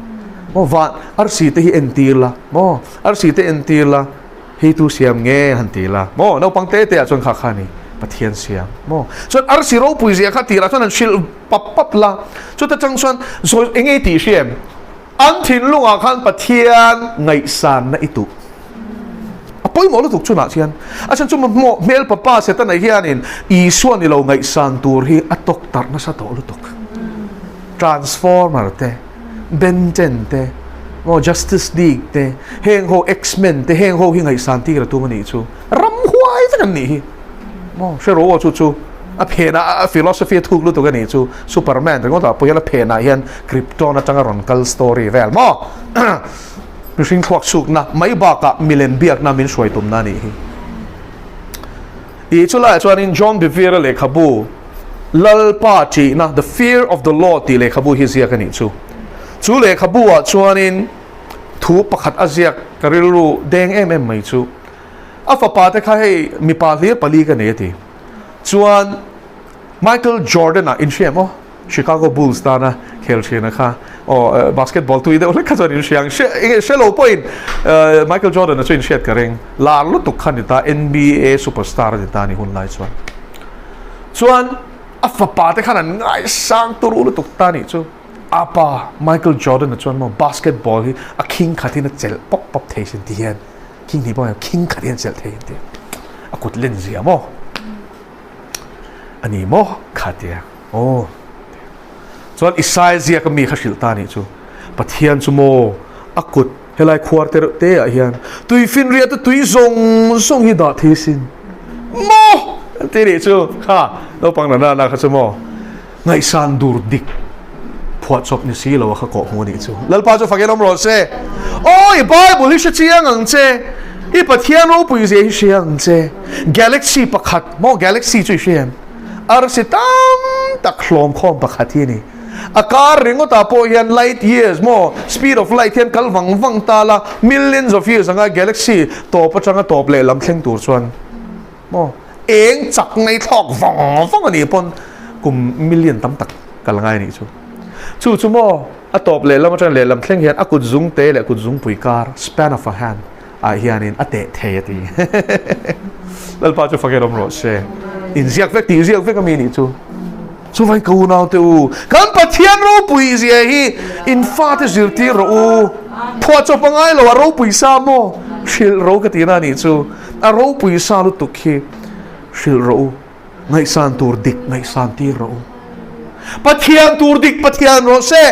วันอาร์ซีเตhiเอ็นตีละอาร์ซีเตเอ็นตีละฮิตุเสียมเงี้ยหันตีละน้องปังเตะจนขาขานี่ปะเทียนเสียมส่วนอาร์ซีโรปุยเสียขัดตีละส่วนนั้นชิลปับละส่วนแต่จังส่วนเอ็งไอตีเสียมอันทิ้งลุงอาคันปะเทียนไงสันนะอิตุปุยหมอรู้ถูกชุนอาเทียนอาจารย์จุ่มหมอเมลป้าเสร็จตั้งไหนเฮียนินอีส่วนนี่เราไงสันตัวฮีอัตตกตัดน่าสะท้อนรู้ถูก transformer เตเบนเจนเตjustice league เตเฮงโฮ X-Men เตเฮงโฮหิงไงสันที่กระตุ้มนี่ชูรำควายสักนี่เชื่อรู้ว่าชูเพน่ะฟิโลโซฟีถูกรู้ตัวกันนี่ชูซูเปอร์แมนแต่ก็ต่อไปแล้วเพน่ะเห็นคริปโตนะจังกรอนคัลสตอรี่เวลมิชิงทวักสุกนะไม่บอกกับมิเลนเบียกนะมินช่วยตุ่มนั่นนี่อีชุล่ะชวนอินจอห์นบิฟิร์เลขบูลลปาจีนะ the fear of the Lord ที่เลขบูฮิเซียกันนี่ชูเลขบูอ่ะชวนอินถูกประคัดอาเซียกริลูแดงไม่ชูอาฟปาเตะให้มีปาเลียปลีกันเนี่ยทีส่วนไมเคิลจอร์แดนอ่ะอินเชียมชิคาโกบูลส์ตานะเคลเชียนะคะบาสเกตบอลตัวเดียวเล็กขนาดอินเชียงเชลโลปอยน์ไมเคิลจอร์แดนน่ะช่วยอินเชียกันเองลาลุตุกขันดิตา NBA ซูเปอร์สตาร์ดิตานี่หุ่นไล่ส่วนอาฟปาเตะขนาดง่ายสร้างตัวรู้ลุตุกตานี่ชู apa Michael Jordan นะจวนมอบาสเกตบอลที่อะคิงขัดที่นั่นเจลป๊อปป๊อปเทสินที่เห็นคิงที่บอกว่าคิงขัดที่นั่นเจลเทสินที่อะกุดเล่นเสียมออันนี้มอขัดเดียโอ้ส่วนอิสราเอลก็มีข้าศึกตานี่จูปะเทียนจูโมอะกุดเฮลัยควอเตอร์เตะเฮียนตุยฟินเรียตตุยซงฮิดาเทสินมอที่นี่จูค่ะเราปังนั่นนะข้าจูโมไงซันดูดิกพอจบนี่สิเราว่าเขาเกาะหัวนี่จูแล้วป้าจะฟังยังน้ำร้อนเซ่โอ้ยไบเบิลที่เชื่องังเซ่อีปะเทียนรูปุยเซ่เชื่องังเซ่กาแล็กซี่ประคัดมอกาแล็กซี่จุยเชื่ออารสิตัมตักลมคอมประคัดที่นี่อาการเรื่องก็ตาโปยัน light years มอ speed of light เทียนกัลวังตาละ millions of years งากาแล็กซี่ตัวประจังก็ตัวเปล่ลำเข่งตัวส่วนมอเองจักในทอกฟังอันนี้ปนกลุ่ม million ตั้มตักกันละไงนี่ชูโมอะตบเลยแล้วมันจะเลยลำเข่งเห็นอะกุดซุงเตะเลยกุดซุงปุยการ span of a hand เฮียนินอะเตะเทียตีแล้วป้าจะฟังยังรำรสเช่อินเสียกเฟกตีเสียกเฟกก็มีนี่ชูไว้กูน่าเตอูกันปะเทียนรูปุยเสียฮีอินฟาเตจิลตีรูพอจบปังไงเราว่ารูปุยซาโมชิลรูกันตีน่านี่อะรูปุยซาลุตุกีชิลรูไงสันตูร์ดิกไงสันตีรูปะเทียนตูร์ดิกปะเทียนโรเซ่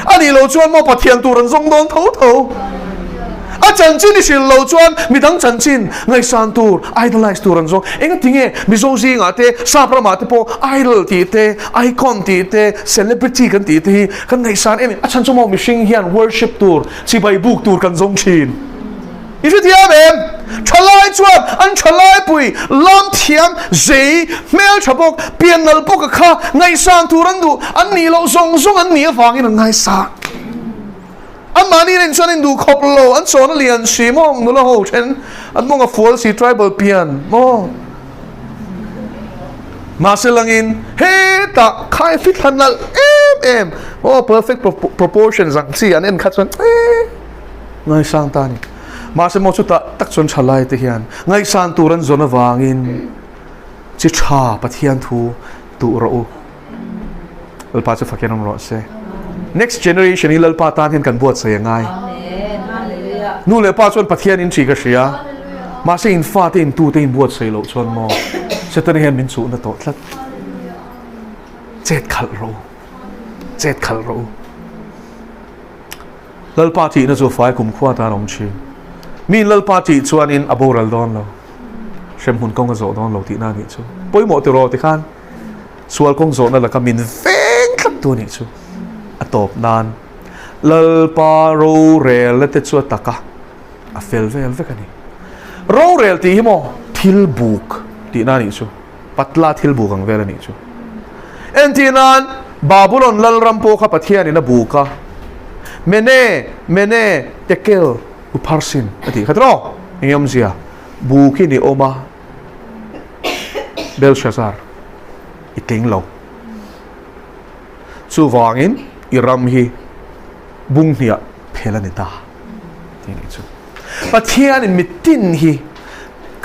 อันนี้เราชวนมาปะเทียนตูรันทรงโดนเท่าอาจารย์จินนี่สิเราชวนมีทั้งจันจินไงสันตูร์ไอดอลไลซ์ตูรันทรงเอ็งก็ทิ้งมิโซซีงาเตซาพระมาเตโปไอดอลตีเตไอคอนตีเตเซเลบริตี้กันตีเตกันไงสันอาจารย์ชวนมามิชิงเฮียนวอร์ชิปตูร์ชีใบบุกตูร์กันทรงชินอีกทีอ่ะเอ็มฉลาดชวนอันฉลาดปุยลำเทียมเจเมลฉบกเปลี่ยนนลปกข้าไงสันตูรันดูอันนี้เราส่งอันนี้ฟังอีกไงสันอันมานี่เรนชันดูขบโลอันโซนเลียนสีมองนู่นละโหเช่นอันมองกับฟัวสีทริบัลเปียนมอมาเสลังอินเฮตะคายฟิตฮันนัลเอ็มโอ้ perfect proportion สังสีอันเอ็นคัดส่วนไงสันตานี่มาเสมอสุดตักส่วนฉลาดที่เฮียนไงสันตูรันโซนวางอินจิชาปะเทียนทูตูรูเราพาจะฟังกันน้ำร้อนเซ่next generation นี่เราป้าตานเห็นกันบวชเสียง่ายนู่นเลยป้าชวนปะเทียนอินชีกเสียมาเสียอินฟ้าที่อินตูที่อินบวชเสียโลชวนมอเสร็จตอนนี้เห็นมินสูนโตทัดเจ็ดขัลโรเราป้าที่น่าจะฝ่ายคุมขวาตาลงชีมีเราป้าที่ชวนอินอโบรัลดอนเราเชมหุ่นกงกระโจดอนเราที่นั่นนี่ชูป่วยหมดตัวรอที่ขันส่วนกงโจนั่นแหละก็มินเฟ้งขัดตัวนี่ชูตบนานลลปาโรเรลเตชัวตากะเฟลกันนี่โรเรลที่ฮิโมทิลบุกที่นั่นนี่ชูปัตลาทิลบุกังเวลนี่ชูเอ็นที่นั่นบาบูลอนลลรัมโปข้าปะเทียนี่นะบุกะเมเน่เตเกลอุปาร์ซินอดีขัดรอเงียมเสียบุกินี่โอมาเบลชาซาร์อิติงโลสูวางอินอิรามฮีบุงเนียเพลนิตาที่นี่จูปะเทียนมิตินฮี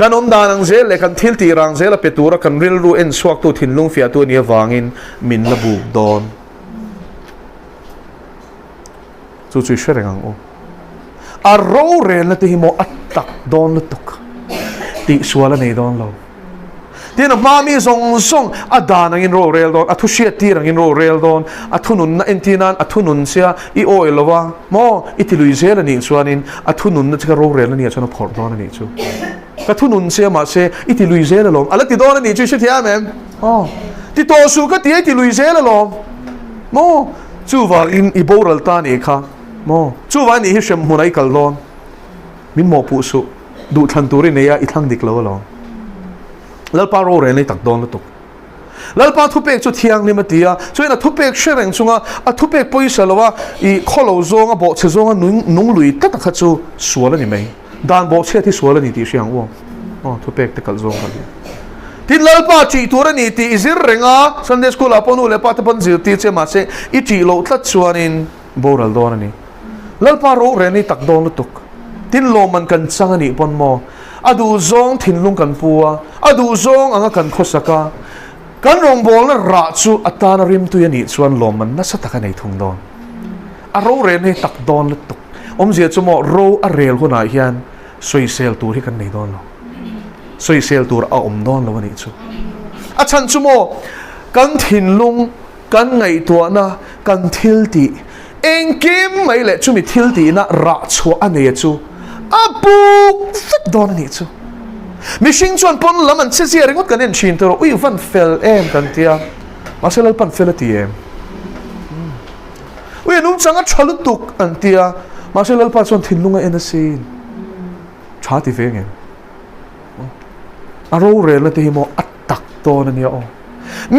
กันอมดานังเซลเลยกันทิลตีรังเซลเปตูระกันริลรูเอ็นสวักตัวทินลุงฟิอาตัวนี้วางอินมินระบุดอนจู่ๆช่วยงังโออารโรเรนละที่ฮิโมอัตตักดอนละตุกติสวาละในดอนเราที่นั่นมามีส่งอดานังอินโรเรลดอนอัทุเชียตีนังอินโรเรลดอนอัทุนุนอินทีนันอัทุนุนเสียอีโอเอลวะมออิติลุยเซลนี่ส่วนนินอัทุนุนนั่นจะโรเรลนี่ฉันพอร์ดอนนี่จูอัทุนุนเสียมาเสียอิติลุยเซลลมอะไรติดอนนี่จูเชียแม่อ๋อติโตสุก็ติอิติลุยเซลลมมอจูว่าอินอีโบรัลตานเอกค่ะมอจูว่านี่ฮิชมมุนัยกัลลอนมินโมปุสุดูทันตูริเนียอิทังดิกลาวลองแล้วป้าโรเรนเลยตักโดนแล้วตุกแล้วป้าทุบเอกจุดเทียงนี่มาตีอ่ะช่วยนะทุบเอกเชื่อแรงจุงอ่ะทุบเอกปุยเสร็จแล้วว่าอีข้อเราโจงอ่ะบอกเชื่อโจงอ่ะนุ่งลุยตั้งแต่ขัดจูสวยแล้วนี่ไหมด่านบอกเชื่อที่สวยแล้วนี่ตีเสียงว่ะทุบเอกตะกัลโจงกันที่แล้วป้าจีตัวนี่ตีอิสิเรงอ่ะซันเดย์สคูลอ่ะปนูเลยป้าตะปันจีตีเชื่อมาเสียอีจีโลตัดชวนอินโบรัลโดนนี่แล้วป้าโรเรนนี่ตักโดนแล้วตุกที่โลมันกันสังนี่ปนมออดูซองถิ่นลุงกันปัวอดูซองอังกันโคสกา กันรองบอลนั้นราชูอัตานริมตุยนี่ชวนลมมันน่าสะตักในทุ่งดอนอารมณ์เรนให้ตักดอนและตกเสียจมอโรอเรลคนไหนเฮียนสวยเซลตัวที่กันในดอนเราสวยเซลตัวเอาดอนเราวันนี้ชูฉันจมอกันถิ่นลุงกันไงตัวนะกันทิลตีเองกิมไม่เละชูมีทิลตีนะราชูอันนี้ชูบุกฟิดดอนนี่ชูมิชิงชวนปนแล้วมันเสียเรื่องกันเองชินตัวอุ้ยฟันเฟลกันเตียมาเสียแล้วปันเฟลตีอุ้ยนุ่มจังก็ชลุตุกอันเตียมาเสียแล้วปันชวนถิ่นลุงเอ็นซีนชาติเฟงอารมณ์เรลนั่นที่โมอัตตักตัวนั่นเนี่ย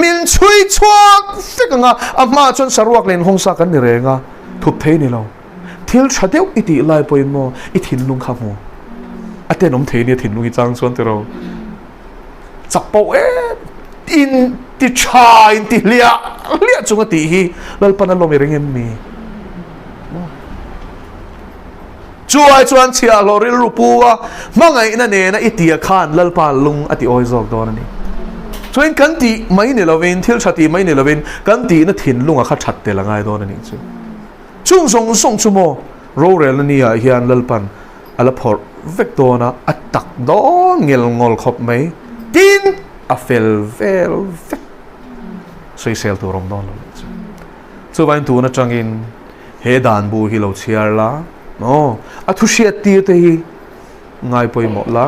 มินช่วยชวกฟิกงาอามาจนสรวกเล่นห้องสักกันนี่เรงอ่ะทุบเทนี่เราทิลชาเดียวอิติไลปอยโมอิถิ่นลุงข้าโมอันเดนอมเทนี่ถิ่นลุงอีจังส่วนที่เราจับโปอินติชาอินติเลียจงติฮีแล้วปนันลมเรื่องเงี้ยมีช่วยชวนเชียร์ลอริลรูปัวมั่งไงนั่นเองนะอิติยาขันแล้วปาลุงอติโอยจอกโดนนี่ช่วยกันตีไม่เนี่ยเราเว้นทิลชาตีไม่เนี่ยเราเว้นกันตีนั่นถิ่นลุงอะขัดชัดเตละไงโดนนี่ช่วงส่งชั่วโมงโรเรลนี่อะเฮียนแล้วปันอัลพอร์เวกตัวนะอัตตักดอนเงลงอลขบไหมดินอัฟเฟลเวลเวกสวยเซลตัวรอมดอนเลยส่วนตัวนั้นจังอินเฮดานบูฮิโลเชียร์ละโอ้อัทุเชียตีเตฮีง่ายไปหมดละ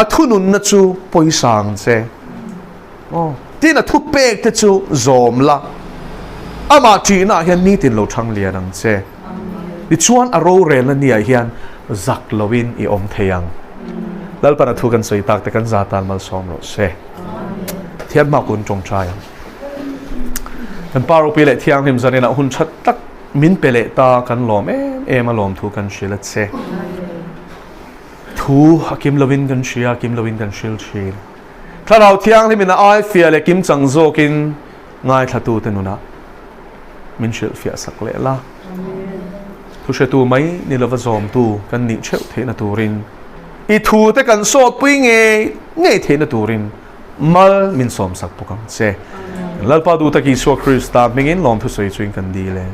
อัทุนุนนัจูไปสังเซโอ้ที่นัทุเปกเตจูโจมละอามาจีน่าเฮียนนี่ตินโลชังเลียนังเซดิชวนอารมณ์เรนนี่เฮียนจักลวินอีอมเทียงแล้วปนัดทุกันสวยตักแต่กันซาตานมาสอมรถเซเทียนมาคุณจงใจกันปารุปีเละเทียงหิมจันนี่นะหุ่นชัดตักมินเปเละตากันหลอมมาหลอมทุกันชิลเซทูกิมลวินกันชียกิมลวินกันชิลชีลถ้าเราเทียงที่มินไอเฟียเละกิมจังโซกินง่ายทัดตูเตนุนะมินชิลเฟียสักเละละทุเชตูไม่นี่เราผสมตูกันนิเชลเทนตูรินอีทูแต่กันโซดปุยเงยเทนตูรินมัลมินสมสักปุกังเซแล้วพอดูตะกี้ชัวคริสต์มิงินลอมทุสวยจุนกันดีเลย